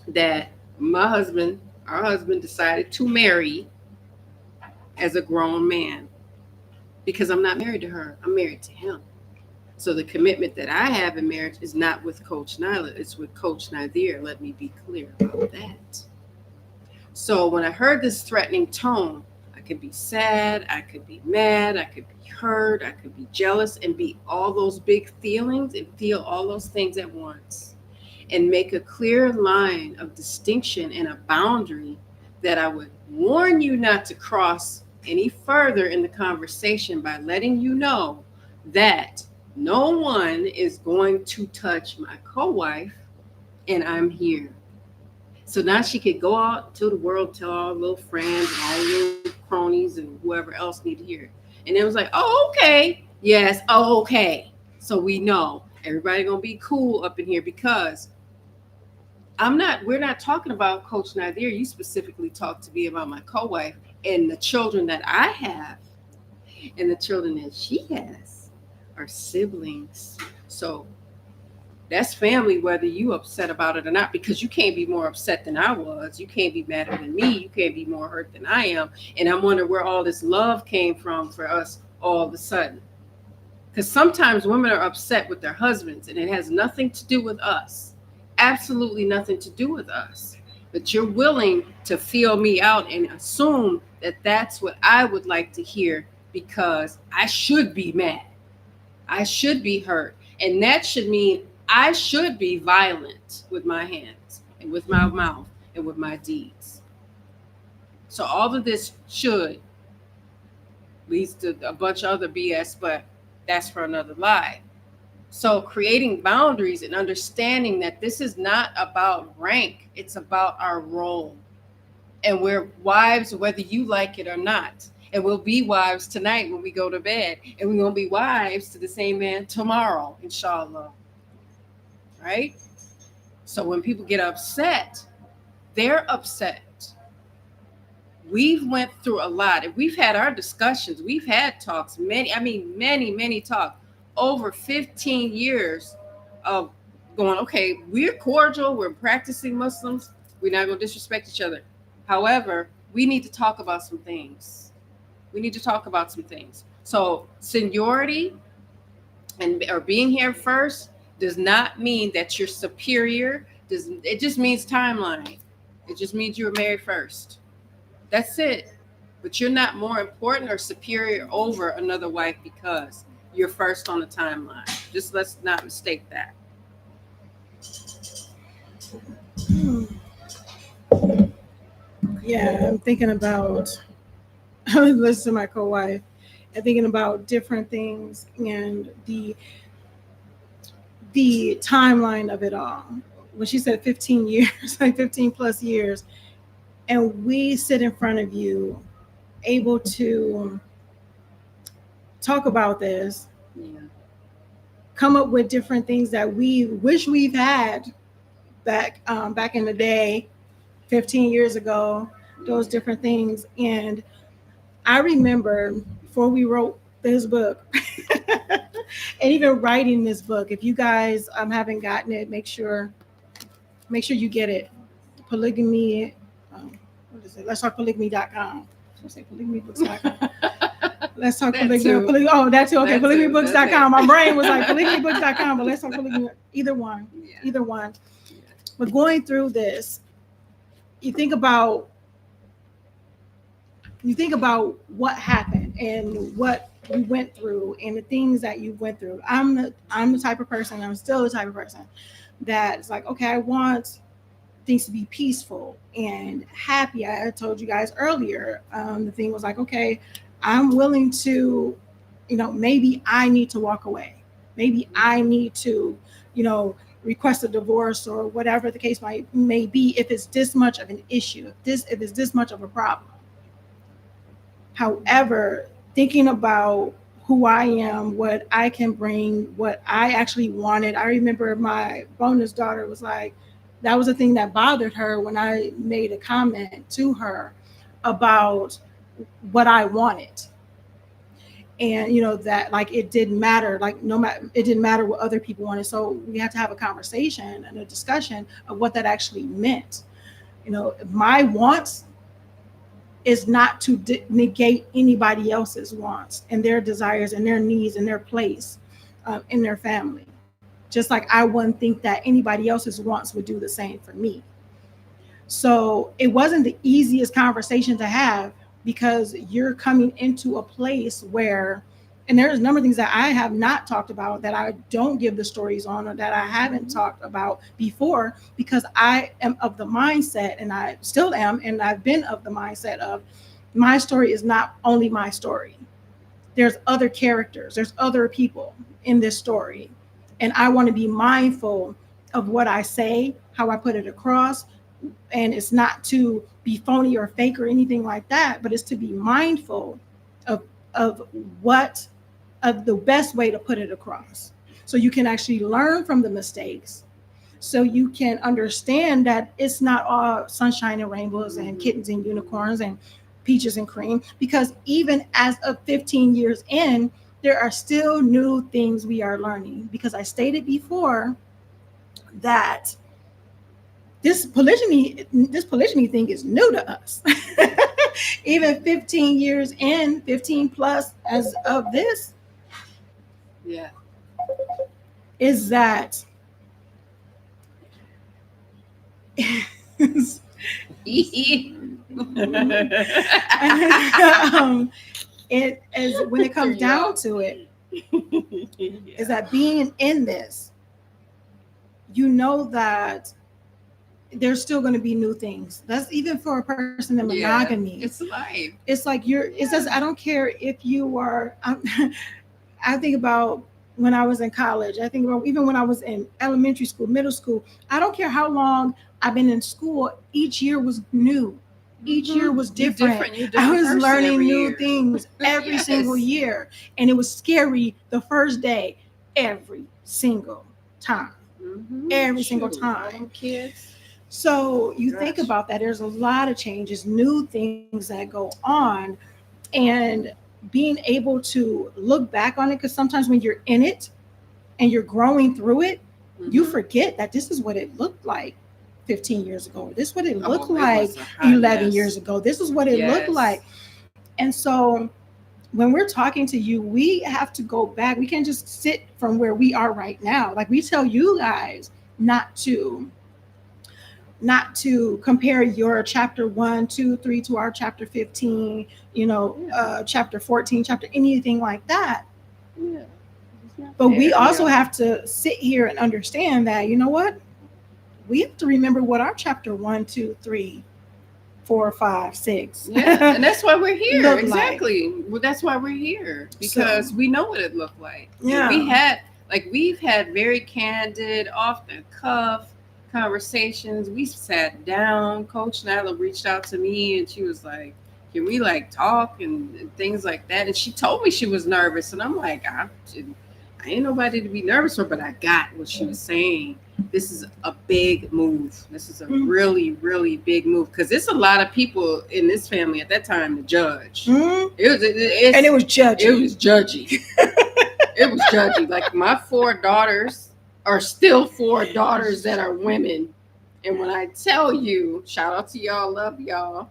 that our husband decided to marry as a grown man because I'm not married to her. I'm married to him. So the commitment that I have in marriage is not with Coach Nyla. It's with Coach Nazir. Let me be clear about that. So when I heard this threatening tone, I could be sad, I could be mad, I could be hurt, I could be jealous and be all those big feelings and feel all those things at once and make a clear line of distinction and a boundary that I would warn you not to cross any further in the conversation by letting you know that no one is going to touch my co-wife and I'm here. So now she could go out to the world, tell all little friends and all little cronies and whoever else need to hear it. And it was like, oh, okay. Yes, oh, okay. So we know everybody gonna be cool up in here because we're not talking about Coach Nazir. You specifically talked to me about my co-wife and the children that I have and the children that she has are siblings. So that's family, whether you upset about it or not, because you can't be more upset than I was. You can't be madder than me. You can't be more hurt than I am. And I'm wondering where all this love came from for us all of a sudden. Because sometimes women are upset with their husbands and it has nothing to do with us. Absolutely nothing to do with us. But you're willing to feel me out and assume that that's what I would like to hear because I should be mad. I should be hurt. And that should mean I should be violent with my hands and with my mouth and with my deeds. So all of this should leads to a bunch of other BS, but that's for another lie. So creating boundaries and understanding that this is not about rank, it's about our role. And we're wives whether you like it or not. And we'll be wives tonight when we go to bed. And we're going to be wives to the same man tomorrow, inshallah. Right? So when people get upset, they're upset. We've went through a lot. And we've had our discussions. We've had talks. Many talks. Over 15 years of going, okay, we're cordial. We're practicing Muslims. We're not going to disrespect each other. However, we need to talk about some things. So seniority or being here first does not mean that you're superior. It just means timeline. It just means you were married first. That's it. But you're not more important or superior over another wife because you're first on the timeline. Just let's not mistake that. Yeah, I'm thinking about, I was listening to my co-wife and thinking about different things and the timeline of it all. When she said 15 years, like 15 plus years, and we sit in front of you able to talk about this, come up with different things that we wish we've had back in the day, 15 years ago, those different things. And I remember before we wrote this book, and even writing this book, if you guys haven't gotten it, make sure you get it. Polygamy, what is it? Let's talk polygamy.com. I say polygamybooks.com. Let's talk polygamy. Oh, that's it. Okay, polygamybooks.com. My brain was like polygamybooks.com, but let's talk polygamy. Either one. But going through this, you think about what happened and what we went through and the things that you went through. I'm the type of person, I'm still the type of person that's like, okay, I want things to be peaceful and happy. I told you guys earlier, the thing was like, okay, I'm willing to, maybe I need to walk away. Maybe I need to, request a divorce or whatever the case may be if it's this much of an issue, if it's this much of a problem. However, thinking about who I am, what I can bring, what I actually wanted. I remember my bonus daughter was like, that was the thing that bothered her when I made a comment to her about what I wanted. And, that like, it didn't matter, like it didn't matter what other people wanted. So we had to have a conversation and a discussion of what that actually meant. My wants is not to negate anybody else's wants and their desires and their needs and their place in their family. Just like I wouldn't think that anybody else's wants would do the same for me. So it wasn't the easiest conversation to have because you're coming into a place where, and there's a number of things that I have not talked about that I don't give the stories on or that I haven't talked about before because I am of the mindset, and I still am, and I've been of the mindset of my story is not only my story. There's other characters, there's other people in this story. And I want to be mindful of what I say, how I put it across. And it's not to be phony or fake or anything like that, but it's to be mindful of the best way to put it across. So you can actually learn from the mistakes. So you can understand that it's not all sunshine and rainbows and kittens and unicorns and peaches and cream, because even as of 15 years in, there are still new things we are learning, because I stated before that this polygyny thing is new to us. Even 15 years in, 15 plus as of this. Yeah. Is that it is when it comes down to it, is that being in this, that there's still going to be new things. That's even for a person in monogamy. Yeah, it's life. It's like it says, I don't care if you are, I think about when I was in college. I think about even when I was in elementary school, middle school. I don't care how long I've been in school. Each year was new. Each year was different. You're different I was learning new things every single year. And it was scary the first day, every single time. Every single time. Kids. So you think about that. There's a lot of changes, new things that go on. And being able to look back on it, because sometimes when you're in it and you're growing through it, you forget that this is what it looked like 15 years ago. This is what it looked like 11 years ago. This is what it looked like. And so when we're talking to you, we have to go back. We can't just sit from where we are right now. Like we tell you guys not to compare your chapter 1, 2, 3 to our chapter 15, chapter 14, chapter anything like that. Yeah. But we also have to sit here and understand that, you know what? We have to remember what our chapter 1, 2, 3, 4, 5, 6. Yeah, and that's why we're here. Exactly. Like. Well, that's why we're here, because we know what it looked like. Yeah. We've had very candid, off the cuff conversations. We sat down. Coach Nyla reached out to me and she was like, "Can we like talk and things like that?" And she told me she was nervous, and I'm like, I ain't nobody to be nervous for, but I got what she was saying. This is a big move. This is a really, really big move, because it's a lot of people in this family at that time to judge. It was judgy. It was judgy. It was judgy. Like, my 4 daughters are still 4 daughters that are women. And when I tell you, shout out to y'all, love y'all,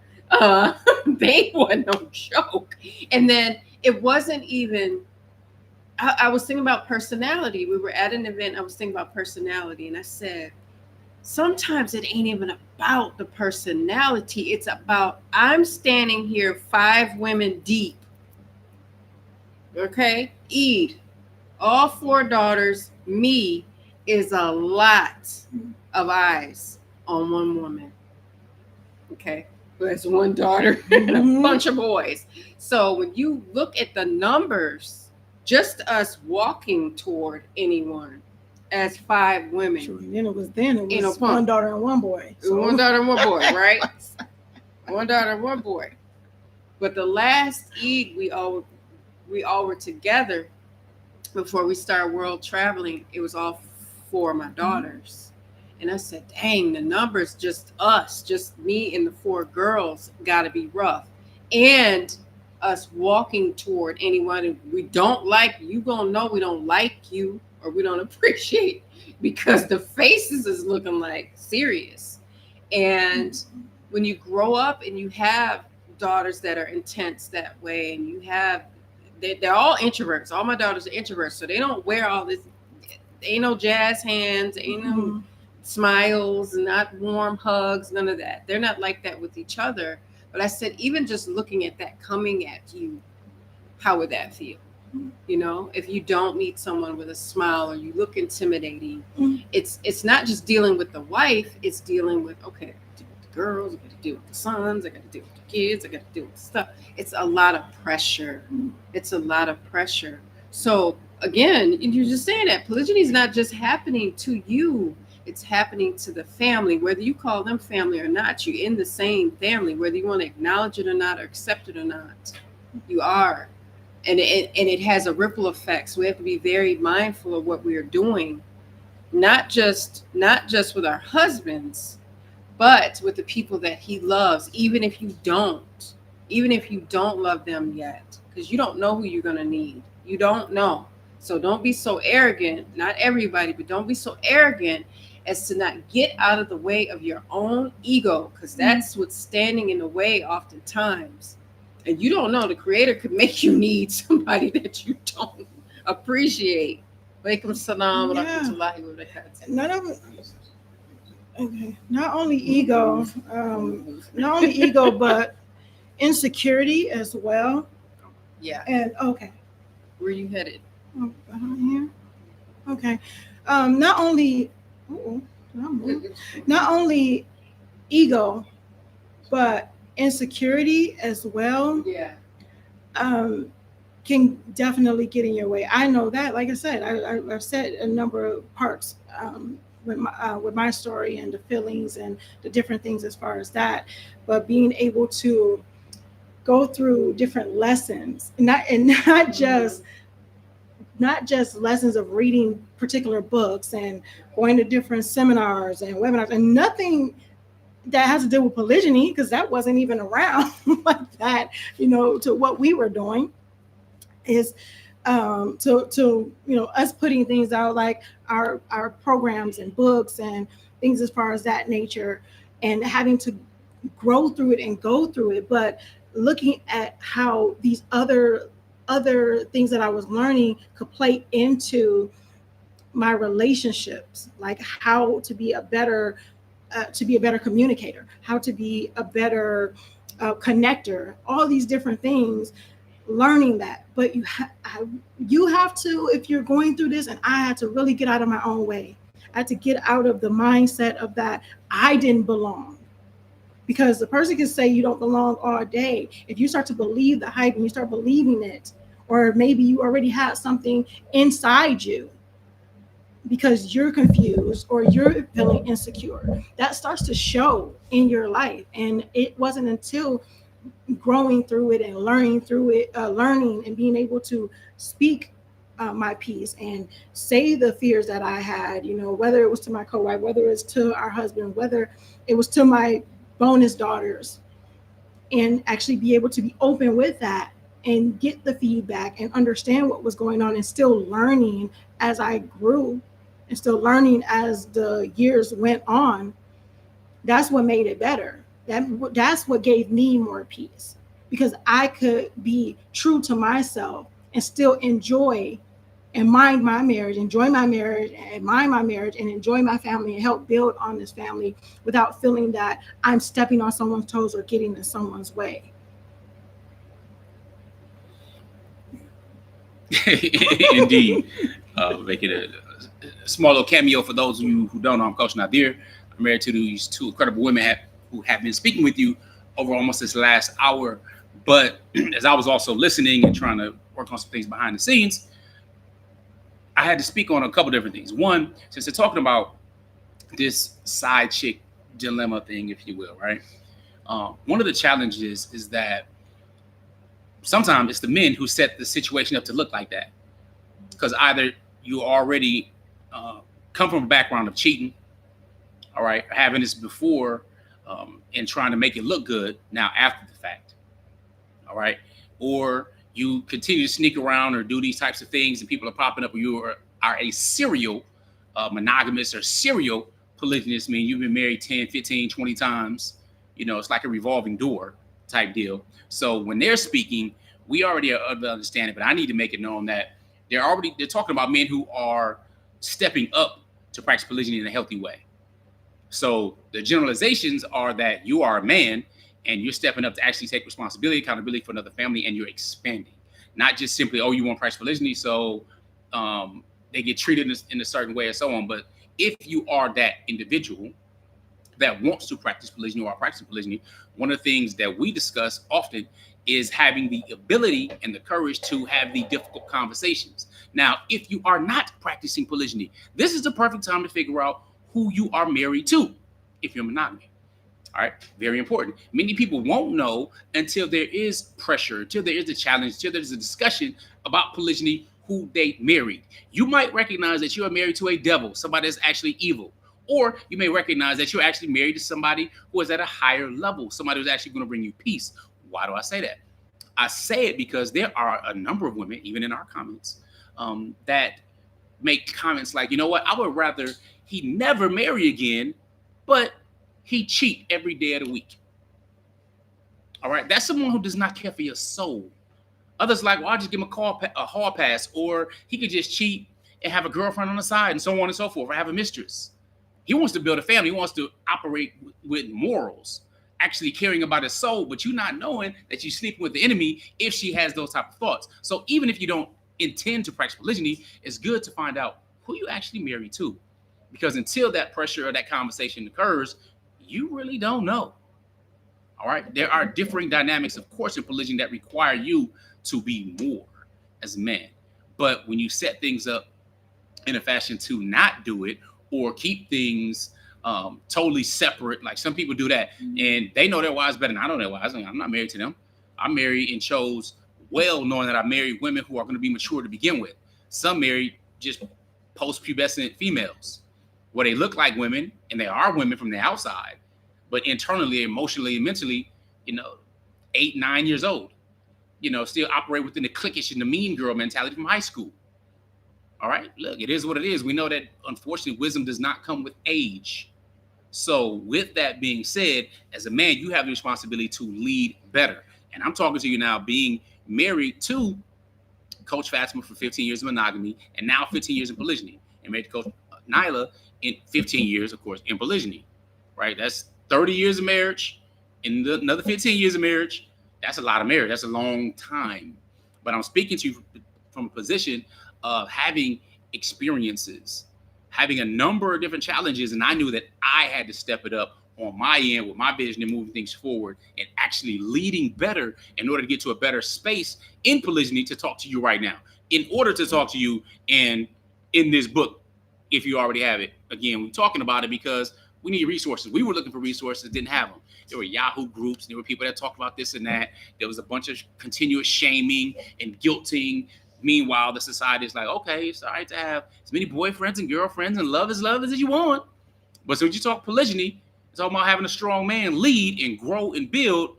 they wasn't no joke. And then it wasn't even, I was thinking about personality. We were at an event. I was thinking about personality. And I said, sometimes it ain't even about the personality. It's about, I'm standing here 5 women deep. Okay? Eid. All 4 daughters, me, is a lot of eyes on one woman. Okay? There's 1 daughter and a bunch of boys. So when you look at the numbers, just us walking toward anyone as 5 women. Sure. Then it was 1 daughter and 1 boy. So. 1 daughter and 1 boy, right? 1 daughter and 1 boy. But the last Eid we all were together before we started world traveling. It was all 4 of my daughters. And I said, dang, the numbers, just us, just me and the 4 girls, got to be rough. And us walking toward anyone we don't like, you gonna know we don't like you or we don't appreciate, because the faces is looking like serious. And when you grow up and you have daughters that are intense that way, and you have, they're all introverts. All my daughters are introverts, so they don't wear all this. Ain't no jazz hands, ain't no smiles, not warm hugs, none of that. They're not like that with each other. But I said, even just looking at that coming at you, how would that feel? You know, if you don't meet someone with a smile or you look intimidating, it's not just dealing with the wife, it's dealing with, okay, I got to deal with the girls, I got to deal with the sons, I got to deal with the kids, I got to deal with the stuff. It's a lot of pressure. It's a lot of pressure. So again, you're just saying that polygyny is not just happening to you. It's happening to the family, whether you call them family or not. You're in the same family, whether you want to acknowledge it or not, or accept it or not. You are. And it has a ripple effect. So we have to be very mindful of what we are doing, not just with our husbands, but with the people that he loves, even if you don't love them yet, because you don't know who you're going to need. You don't know. So don't be so arrogant, not everybody, but don't be so arrogant as to not get out of the way of your own ego, because that's what's standing in the way oftentimes. And you don't know, the Creator could make you need somebody that you don't appreciate. Walaikum salam wa rahmatullahi wa barakatuh. Not only ego, but insecurity as well. Yeah. And where you headed? Here. Okay. Not only ego, but insecurity as well. Yeah. Can definitely get in your way. I know that. Like I said, I've said a number of parts with my story and the feelings and the different things as far as that. But being able to go through different lessons, not just lessons of reading particular books and going to different seminars and webinars, and nothing that has to do with polygyny, because that wasn't even around like that, to what we were doing, is to us putting things out like our programs and books and things as far as that nature, and having to grow through it and go through it, but looking at how these other other things that I was learning could play into my relationships, like how to be a better communicator, how to be a better connector, all these different things, learning that. But you have to, if you're going through this, and I had to really get out of my own way. I had to get out of the mindset of that I didn't belong. Because the person can say you don't belong all day. If you start to believe the hype and you start believing it, or maybe you already had something inside you because you're confused or you're feeling insecure, that starts to show in your life. And it wasn't until growing through it and learning through it, learning and being able to speak my piece and say the fears that I had, whether it was to my co-wife, whether it was to our husband, whether it was to my bonus daughters, and actually be able to be open with that and get the feedback and understand what was going on, and still learning as I grew and still learning as the years went on. That's what made it better. That's what gave me more peace, because I could be true to myself and still enjoy and mind my marriage, enjoy my marriage and mind my marriage and enjoy my family and help build on this family without feeling that I'm stepping on someone's toes or getting in someone's way. Indeed. Making a small little cameo for those of you who don't know, I'm Coach Nazir. I'm married to these two incredible women who have been speaking with you over almost this last hour. But as I was also listening and trying to work on some things behind the scenes, I had to speak on a couple different things. One, since they're talking about this side chick dilemma thing, if you will, right? One of the challenges is that sometimes it's the men who set the situation up to look like that. Because either you already come from a background of cheating, all right, having this before and trying to make it look good now after the fact, all right, or you continue to sneak around or do these types of things and people are popping up, or you are a serial monogamous or serial polygamous, meaning you've been married 10, 15, 20 times. It's like a revolving door type deal. So when they're speaking, we already understand it, but I need to make it known that they're talking about men who are stepping up to practice polygyny in a healthy way. So the generalizations are that you are a man and you're stepping up to actually take responsibility, accountability for another family, and you're expanding. Not just simply, you want to practice polygyny, so they get treated in a certain way and so on. But if you are that individual that wants to practice polygyny or are practicing polygyny, one of the things that we discuss often is having the ability and the courage to have the difficult conversations. Now, if you are not practicing polygyny, this is the perfect time to figure out who you are married to if you're monogamy. All right, very important. Many people won't know until there is pressure, until there is a challenge, until there's a discussion about polygyny, who they married. You might recognize that you are married to a devil, somebody that's actually evil. Or you may recognize that you're actually married to somebody who is at a higher level, somebody who's actually going to bring you peace. Why do I say that? I say it because there are a number of women, even in our comments, that make comments like, you know what, I would rather he never marry again, but he cheat every day of the week. All right, that's someone who does not care for your soul. Others like, well, I'll just give him a hall pass, or he could just cheat and have a girlfriend on the side and so on and so forth, or have a mistress. He wants to build a family. He wants to operate with morals, actually caring about his soul, but you not knowing that you're sleeping with the enemy if she has those type of thoughts. So even if you don't intend to practice polygyny, it's good to find out who you actually married to, because until that pressure or that conversation occurs, you really don't know. All right. There are differing dynamics, of course, in polygyny that require you to be more as a man. But when you set things up in a fashion to not do it or keep things totally separate, like some people do that, and they know their wives better than I know their wives. I'm not married to them. I'm married and chose well knowing that I married women who are going to be mature to begin with. Some married just post-pubescent females where they look like women and they are women from the outside, but internally, emotionally, and mentally, 8, 9 years old, still operate within the cliquish and the mean girl mentality from high school. All right, look, it is what it is. We know that, unfortunately, wisdom does not come with age. So with that being said, as a man, you have the responsibility to lead better. And I'm talking to you now being married to Coach Fatimah for 15 years in monogamy, and now 15 years in polygyny, and married to Coach Nyla in 15 years, of course, in polygyny. Right? That's 30 years of marriage, and another 15 years of marriage. That's a lot of marriage. That's a long time. But I'm speaking to you from a position of having experiences, having a number of different challenges, and I knew that I had to step it up on my end with my vision and moving things forward and actually leading better in order to get to a better space in polygyny to talk to you right now. In order to talk to you and in this book, if you already have it, again, we're talking about it because we need resources. We were looking for resources, didn't have them. There were Yahoo groups, there were people that talked about this and that. There was a bunch of continuous shaming and guilting. Meanwhile, the society is like, okay, it's all right to have as many boyfriends and girlfriends and lovers as you want. But so when you talk polygyny, it's all about having a strong man lead and grow and build.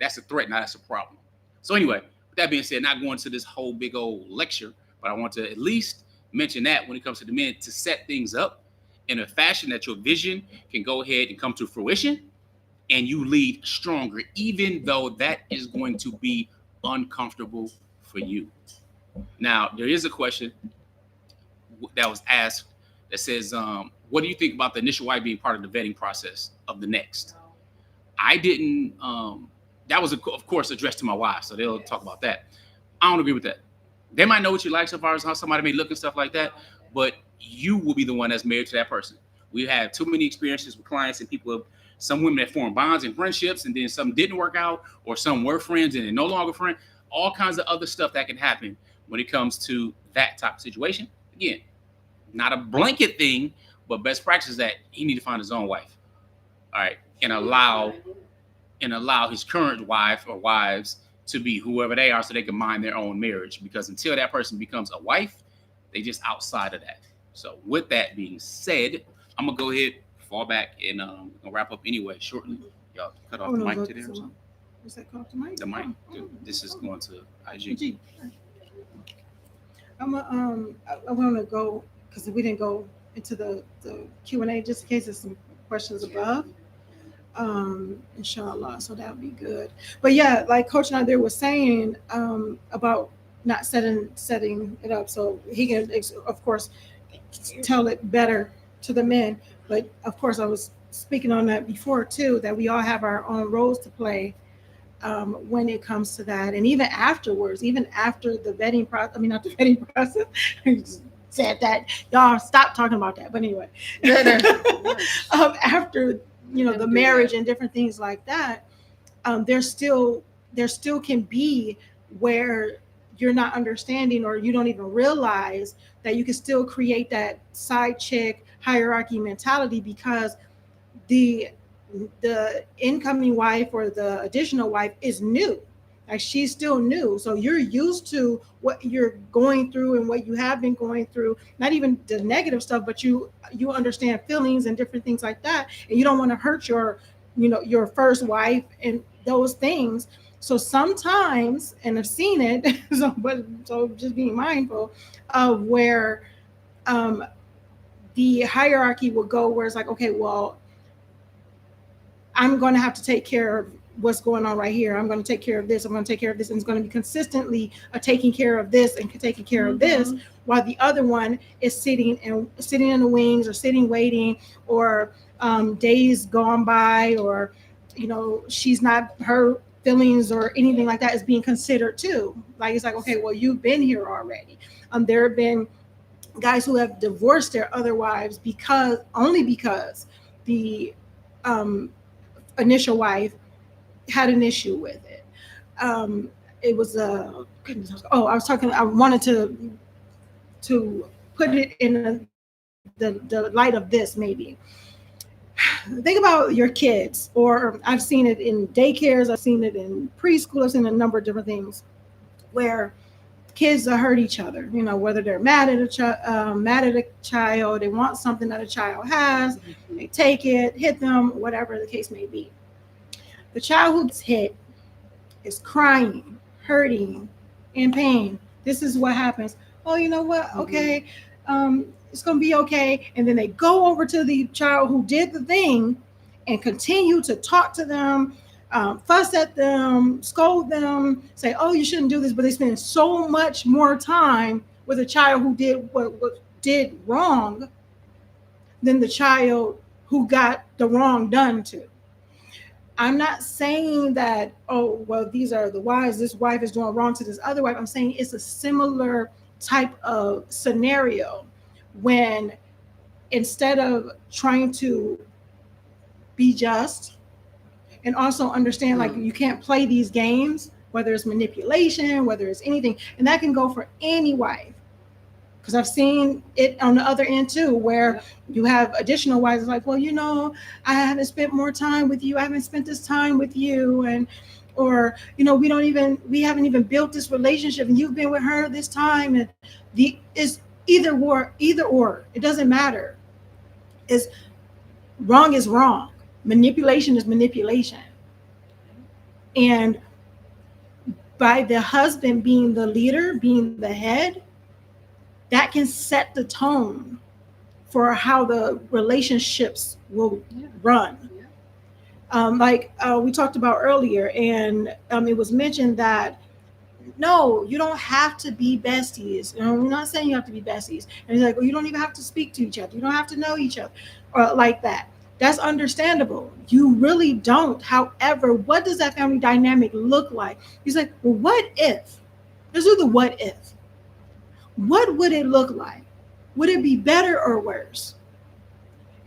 That's a threat, now that's a problem. So anyway, with that being said, not going to this whole big old lecture, but I want to at least mention that when it comes to the men, to set things up in a fashion that your vision can go ahead and come to fruition and you lead stronger, even though that is going to be uncomfortable for you. Now, there is a question that was asked that says, what do you think about the initial wife being part of the vetting process of the next? I didn't, that was, of course, addressed to my wife, so they'll talk about that. I don't agree with that. They might know what you like so far as how somebody may look and stuff like that, but you will be the one that's married to that person. We have too many experiences with clients and people, some women that form bonds and friendships, and then some didn't work out, or some were friends and they're no longer friends. All kinds of other stuff that can happen when it comes to that type of situation. Again, not a blanket thing, but best practice is that he need to find his own wife, all right, and allow his current wife or wives to be whoever they are so they can mind their own marriage, because until that person becomes a wife, they just outside of that. So with that being said, I'm gonna go ahead, fall back, and I'm gonna wrap up anyway shortly. Y'all cut off the mic to there or something? What's that called? The mic? The mic. This is going to IG. I want to go, because we didn't go into the Q&A, just in case there's some questions above. Inshallah, so that would be good. But yeah, like Coach Nazir was saying about not setting it up so he can, of course, tell it better to the men. But of course, I was speaking on that before too, that we all have our own roles to play when it comes to that, and even afterwards, even after the vetting process. I mean, not the vetting process. I just said that, y'all stop talking about that. But anyway, after the marriage and different things like that, there still can be where you're not understanding, or you don't even realize that you can still create that side chick hierarchy mentality, because the incoming wife or the additional wife is new. Like, she's still new. So you're used to what you're going through and what you have been going through, not even the negative stuff, but you understand feelings and different things like that. And you don't want to hurt your first wife and those things. So sometimes, and I've seen it, so just being mindful of where the hierarchy will go, where it's like, okay, well, I'm going to have to take care of what's going on right here. I'm going to take care of this. I'm going to take care of this. And it's going to be consistently taking care of this and taking care of this, while the other one is sitting in the wings, or sitting waiting, or days gone by, or she's not, her feelings or anything like that is being considered too. Like, it's like, okay, well, you've been here already. There have been guys who have divorced their other wives because the initial wife had an issue with it. It was I wanted to put it in the light of this. Maybe think about your kids, or I've seen it in daycares, I've seen it in preschool, I've seen a number of different things where kids hurt each other, whether they're mad at a child, they want something that a child has, they take it, hit them, whatever the case may be. The child who gets hit is crying, hurting, in pain. This is what happens. Oh, you know what? Okay, it's going to be okay. And then they go over to the child who did the thing and continue to talk to them, fuss at them, scold them, say, "Oh, you shouldn't do this," but they spend so much more time with a child who did what did wrong than the child who got the wrong done to. I'm not saying that, oh, well, these are the wives, this wife is doing wrong to this other wife. I'm saying it's a similar type of scenario when instead of trying to be just and also understand, like, you can't play these games, whether it's manipulation, whether it's anything, and that can go for any wife. Because I've seen it on the other end too, where you have additional wives like, well, I haven't spent more time with you. I haven't spent this time with you. And, or, we haven't even built this relationship and you've been with her this time. And it's either or. It doesn't matter. It's wrong is wrong. Manipulation is manipulation. And by the husband being the leader, being the head, that can set the tone for how the relationships will run. Like we talked about earlier, and it was mentioned that, no, you don't have to be besties. We're not saying you have to be besties. And it's like, well, you don't even have to speak to each other. You don't have to know each other like that. That's understandable. You really don't. However, what does that family dynamic look like? He's like, well, what if? Let's do the what if. What would it look like? Would it be better or worse?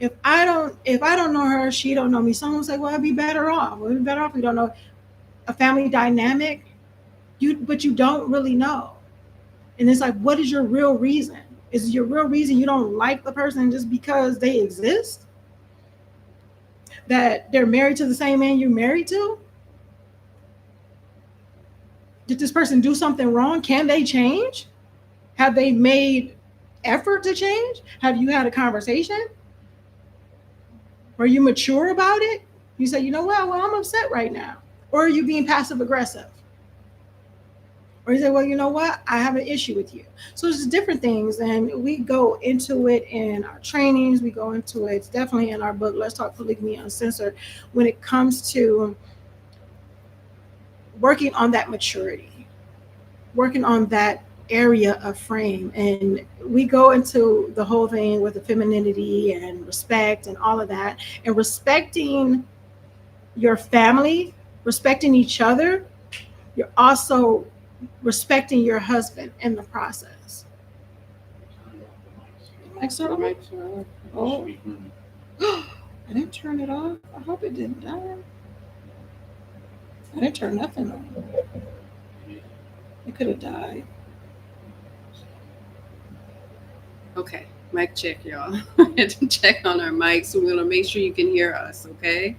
If I don't know her, she don't know me. Someone will say, well, I'd be better off. We'd be better off if we don't know a family dynamic. But you don't really know. And it's like, what is your real reason? Is your real reason you don't like the person just because they exist? That they're married to the same man you're married to? Did this person do something wrong? Can they change? Have they made effort to change? Have you had a conversation? Are you mature about it? You say, well, I'm upset right now. Or are you being passive aggressive? Or you say, well, you know what? I have an issue with you. So it's different things. And we go into it in our trainings. We go into it. It's definitely in our book, Let's Talk Polygamy Uncensored, when it comes to working on that maturity, working on that area of frame. And we go into the whole thing with the femininity and respect and all of that, and respecting your family, respecting each other. You're also respecting your husband in the process. Oh, I didn't turn it off. I hope it didn't die. I didn't turn nothing on. It could have died. Okay, mic check, y'all. Had to check on our mics. So we're gonna make sure you can hear us, okay?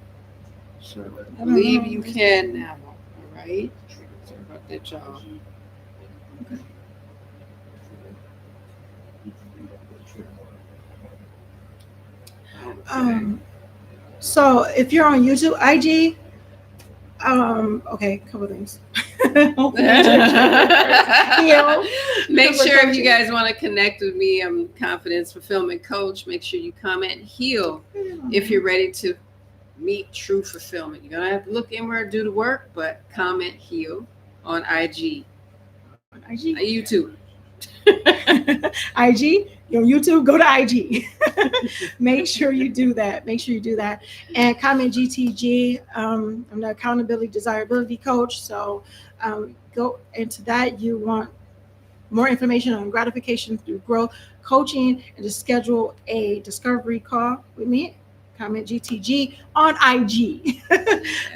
Sure. I believe you can now. All right. Sorry about that, y'all. So if you're on YouTube, IG, okay, a couple things. Make sure if you guys want to connect with me, I'm confidence fulfillment coach. Make sure you comment heal if you're ready to meet true fulfillment. You're gonna have to look inward, do the work, but comment heal on IG. YouTube. IG, you're on YouTube, go to IG. Make sure you do that. And comment GTG. I'm the accountability desirability coach. So go into that. You want more information on gratification through growth coaching, and to schedule a discovery call with me, comment GTG on IG.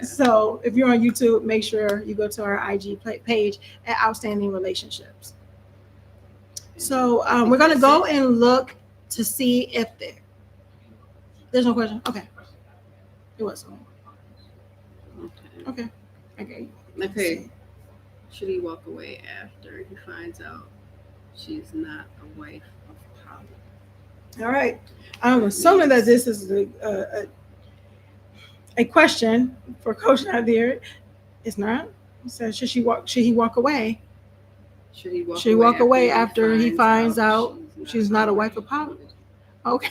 So if you're on YouTube, make sure you go to our IG page at Outstanding Relationships. So we're going to go and look to see if there's no question. Okay. It was. Okay. Should he walk away after he finds out she's not a wife of poly? All right. I'm assuming that this is a question for Coach Nazir. It's not. It says, should he walk away? Should he walk away after he finds out she's not a wife of poly? Okay.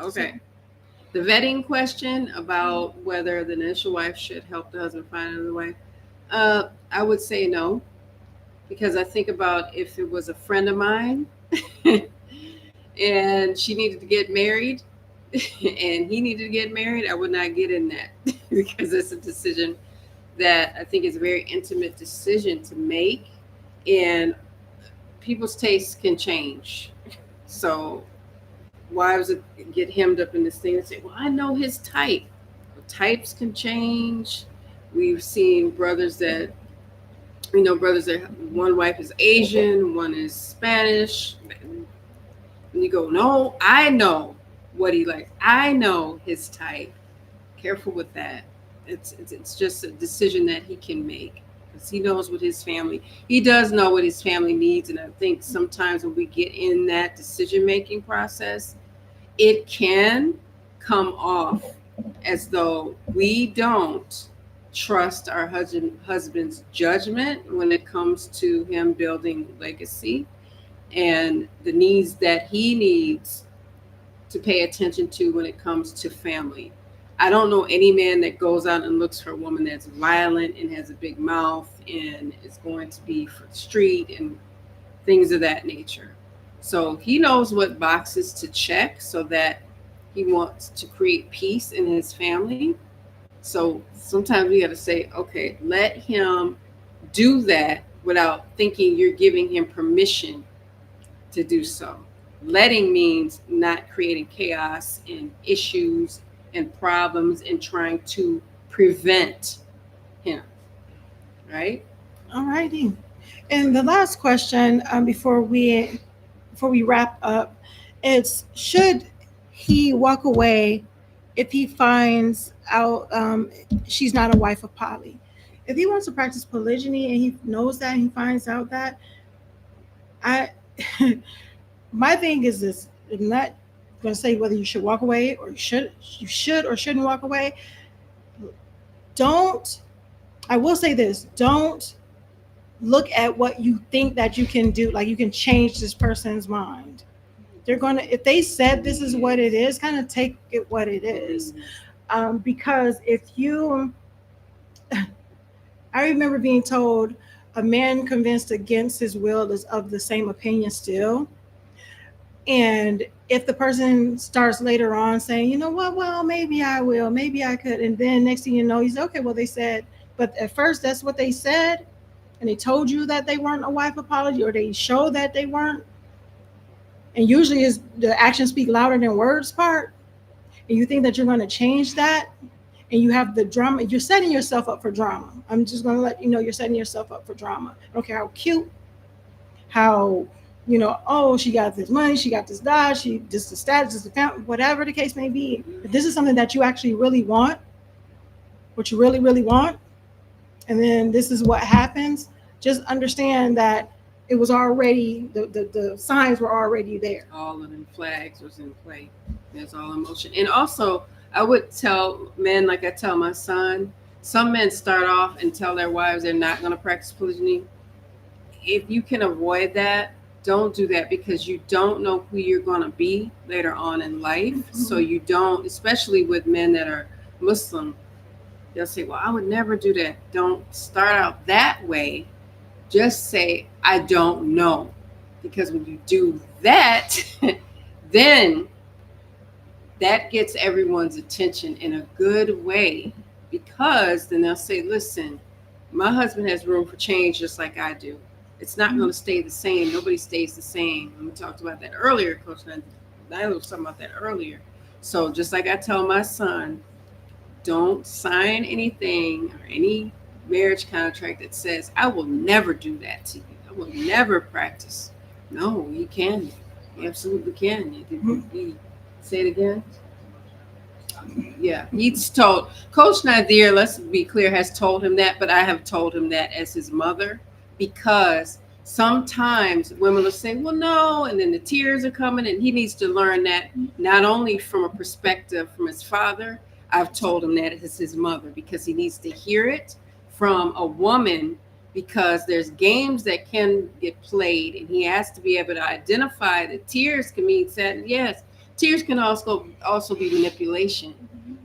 Okay. The vetting question about whether the initial wife should help the husband find another wife, I would say no, because I think about if it was a friend of mine and she needed to get married and he needed to get married, I would not get in that because it's a decision that I think is a very intimate decision to make, and people's tastes can change. So wives get hemmed up in this thing and say, well, I know his type. Well, types can change. We've seen brothers that one wife is Asian, one is Spanish. And you go, no, I know what he likes. I know his type. Careful with that. It's just a decision that he can make because he knows what his family, he does know what his family needs. And I think sometimes when we get in that decision-making process, it can come off as though we don't trust our husband's judgment when it comes to him building legacy and the needs that he needs to pay attention to when it comes to family. I don't know any man that goes out and looks for a woman that's violent and has a big mouth and is going to be for the street and things of that nature. So he knows what boxes to check so that he wants to create peace in his family. So sometimes we got to say, okay, let him do that without thinking you're giving him permission to do so. Letting means not creating chaos and issues and problems and trying to prevent him. Right? All righty. And the last question before we wrap up, it's should he walk away if he finds out she's not a wife of poly? If he wants to practice polygyny and he knows that and he finds out that, my thing is this: I'm not going to say whether you should walk away or you should or shouldn't walk away. I will say this: don't look at what you think that you can do, like you can change this person's mind. If they said this is what it is, kind of take it what it is. Because I remember being told a man convinced against his will is of the same opinion still. And if the person starts later on saying, you know what, well, maybe I will, maybe I could. And then next thing you know, he's okay, well, they said, but at first that's what they said. And they told you that they weren't a wife apology, or they showed that they weren't. And usually is the actions speak louder than words part. And you think that you're going to change that. And you have the drama. You're setting yourself up for drama. I'm just going to let you know you're setting yourself up for drama. I don't care how cute, how, oh, she got this money, she got this dodge, she just the status, just the family, whatever the case may be. If this is something that you actually really want, what you really, really want, and then this is what happens, just understand that it was already, the signs were already there. All of them flags was in play. There's all emotion. And also, I would tell men, like I tell my son, some men start off and tell their wives they're not going to practice polygyny. If you can avoid that, don't do that, because you don't know who you're going to be later on in life. Mm-hmm. So you don't, especially with men that are Muslim, they'll say, well, I would never do that. Don't start out that way. Just say, I don't know. Because when you do that, then that gets everyone's attention in a good way, because then they'll say, listen, my husband has room for change just like I do. It's not going to stay the same. Nobody stays the same. And we talked about that earlier. Coach Nyla was talking about that earlier. So just like I tell my son, don't sign anything or any marriage contract that says, I will never do that to you. I will never practice. No, you can. You absolutely can. You say it again. Yeah, he's told, Coach Nazir, let's be clear, has told him that, but I have told him that as his mother, because sometimes women will say, well, no, and then the tears are coming, and he needs to learn that not only from a perspective from his father, I've told him that as his mother, because he needs to hear it from a woman, because there's games that can get played, and he has to be able to identify that tears can mean sadness. Yes, Tears can also be manipulation.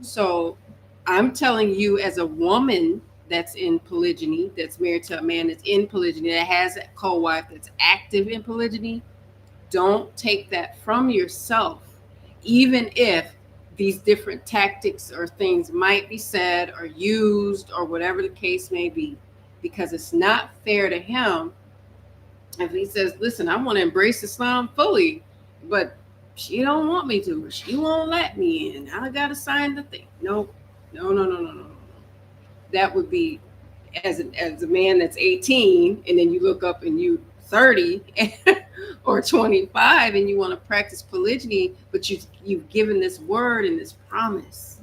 So I'm telling you, as a woman that's in polygyny, that's married to a man that's in polygyny, that has a co-wife that's active in polygyny, don't take that from yourself, even if these different tactics or things might be said or used or whatever the case may be, because it's not fair to him if he says, listen, I want to embrace Islam fully, but she don't want me to, or she won't let me in. I got to sign the thing. No. That would be as a man that's 18 and then you look up and you 30 or 25 and you want to practice polygyny, but you've given this word and this promise.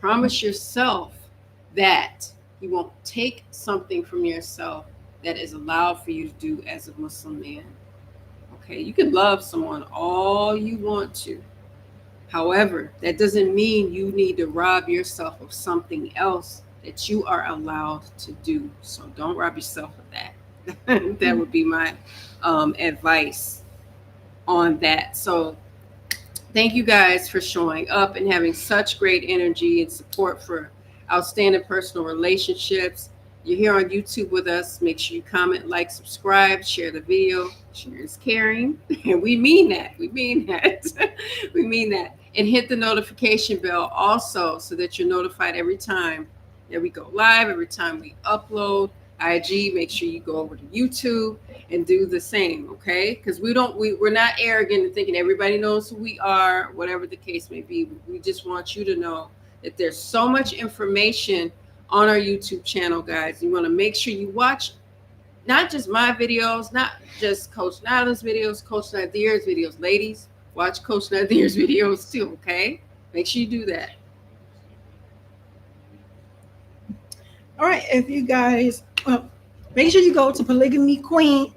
Promise yourself that you won't take something from yourself that is allowed for you to do as a Muslim man. Okay, you can love someone all you want to. However, that doesn't mean you need to rob yourself of something else that you are allowed to do. So don't rob yourself of that. That would be my advice on that. So thank you guys for showing up and having such great energy and support for outstanding personal relationships. You're here on YouTube with us. Make sure you comment, like, subscribe, share the video. Share is caring. And we mean that. We mean that. We mean that. And hit the notification bell also so that you're notified every time that we go live, every time we upload. IG, make sure you go over to YouTube and do the same, okay? Because we're not arrogant and thinking everybody knows who we are, whatever the case may be. We just want you to know that there's so much information on our YouTube channel, guys. You want to make sure you watch not just my videos, not just Coach Nyla's videos, Coach Nazir's videos. Ladies, watch Coach Nazir's videos too, okay? Make sure you do that. All right, if you guys, make sure you go to Polygamy Queens,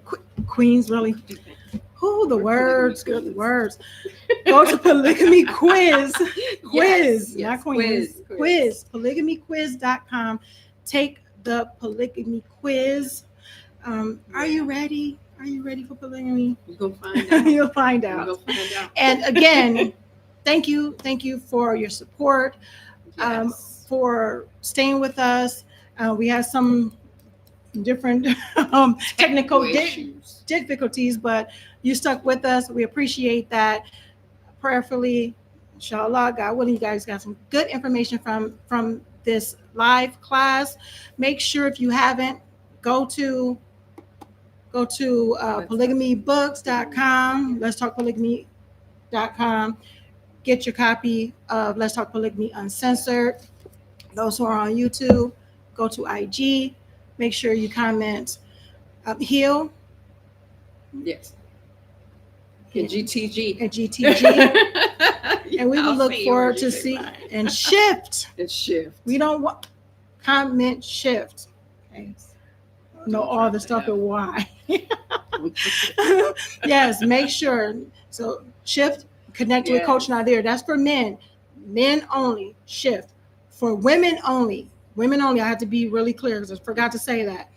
really. Oh, the words, good words. Go to Polygamy Quiz, Yes, not Queens, quiz, polygamyquiz.com. Take the Polygamy Quiz. Are you ready? Are you ready for polygamy? You're going to find out. You'll find out. You'll find out. And again, thank you for your support, Yes. for staying with us. We have some different technical issues. difficulties, but you stuck with us. We appreciate that. Prayerfully, inshallah, God willing, you guys got some good information from this live class. Make sure if you haven't, go to polygamybooks.com. Let's Talk Polygamy.com. Get your copy of Let's Talk Polygamy Uncensored. Those who are on YouTube, go to IG. Make sure you comment heal. Yes. And GTG. And GTG. And we will look forward to see and shift. And shift. We don't want comment shift. Okay. Know all the stuff and why. Yes, make sure. So shift, connect with Coach Nazir. That's for men. Men only. Shift. For women only. Women only. I have to be really clear because I forgot to say that.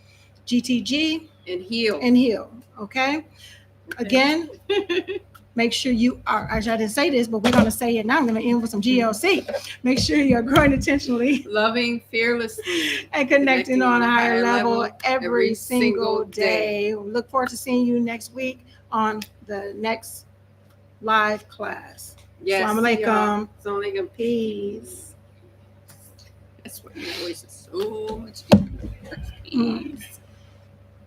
GTG and heal. And heal. Okay. Again, make sure you are. Actually, I didn't say this, but we're going to say it now. I'm going to end with some GLC. Make sure you're growing intentionally, loving fearlessly, and connecting on a higher level every single day. Look forward to seeing you next week on the next live class. Yes. Assalamu alaikum. Assalamu alaikum. Peace. That's what your voice is so much deeper. Peace.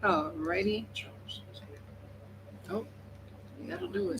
Alrighty. Oh, that'll do it.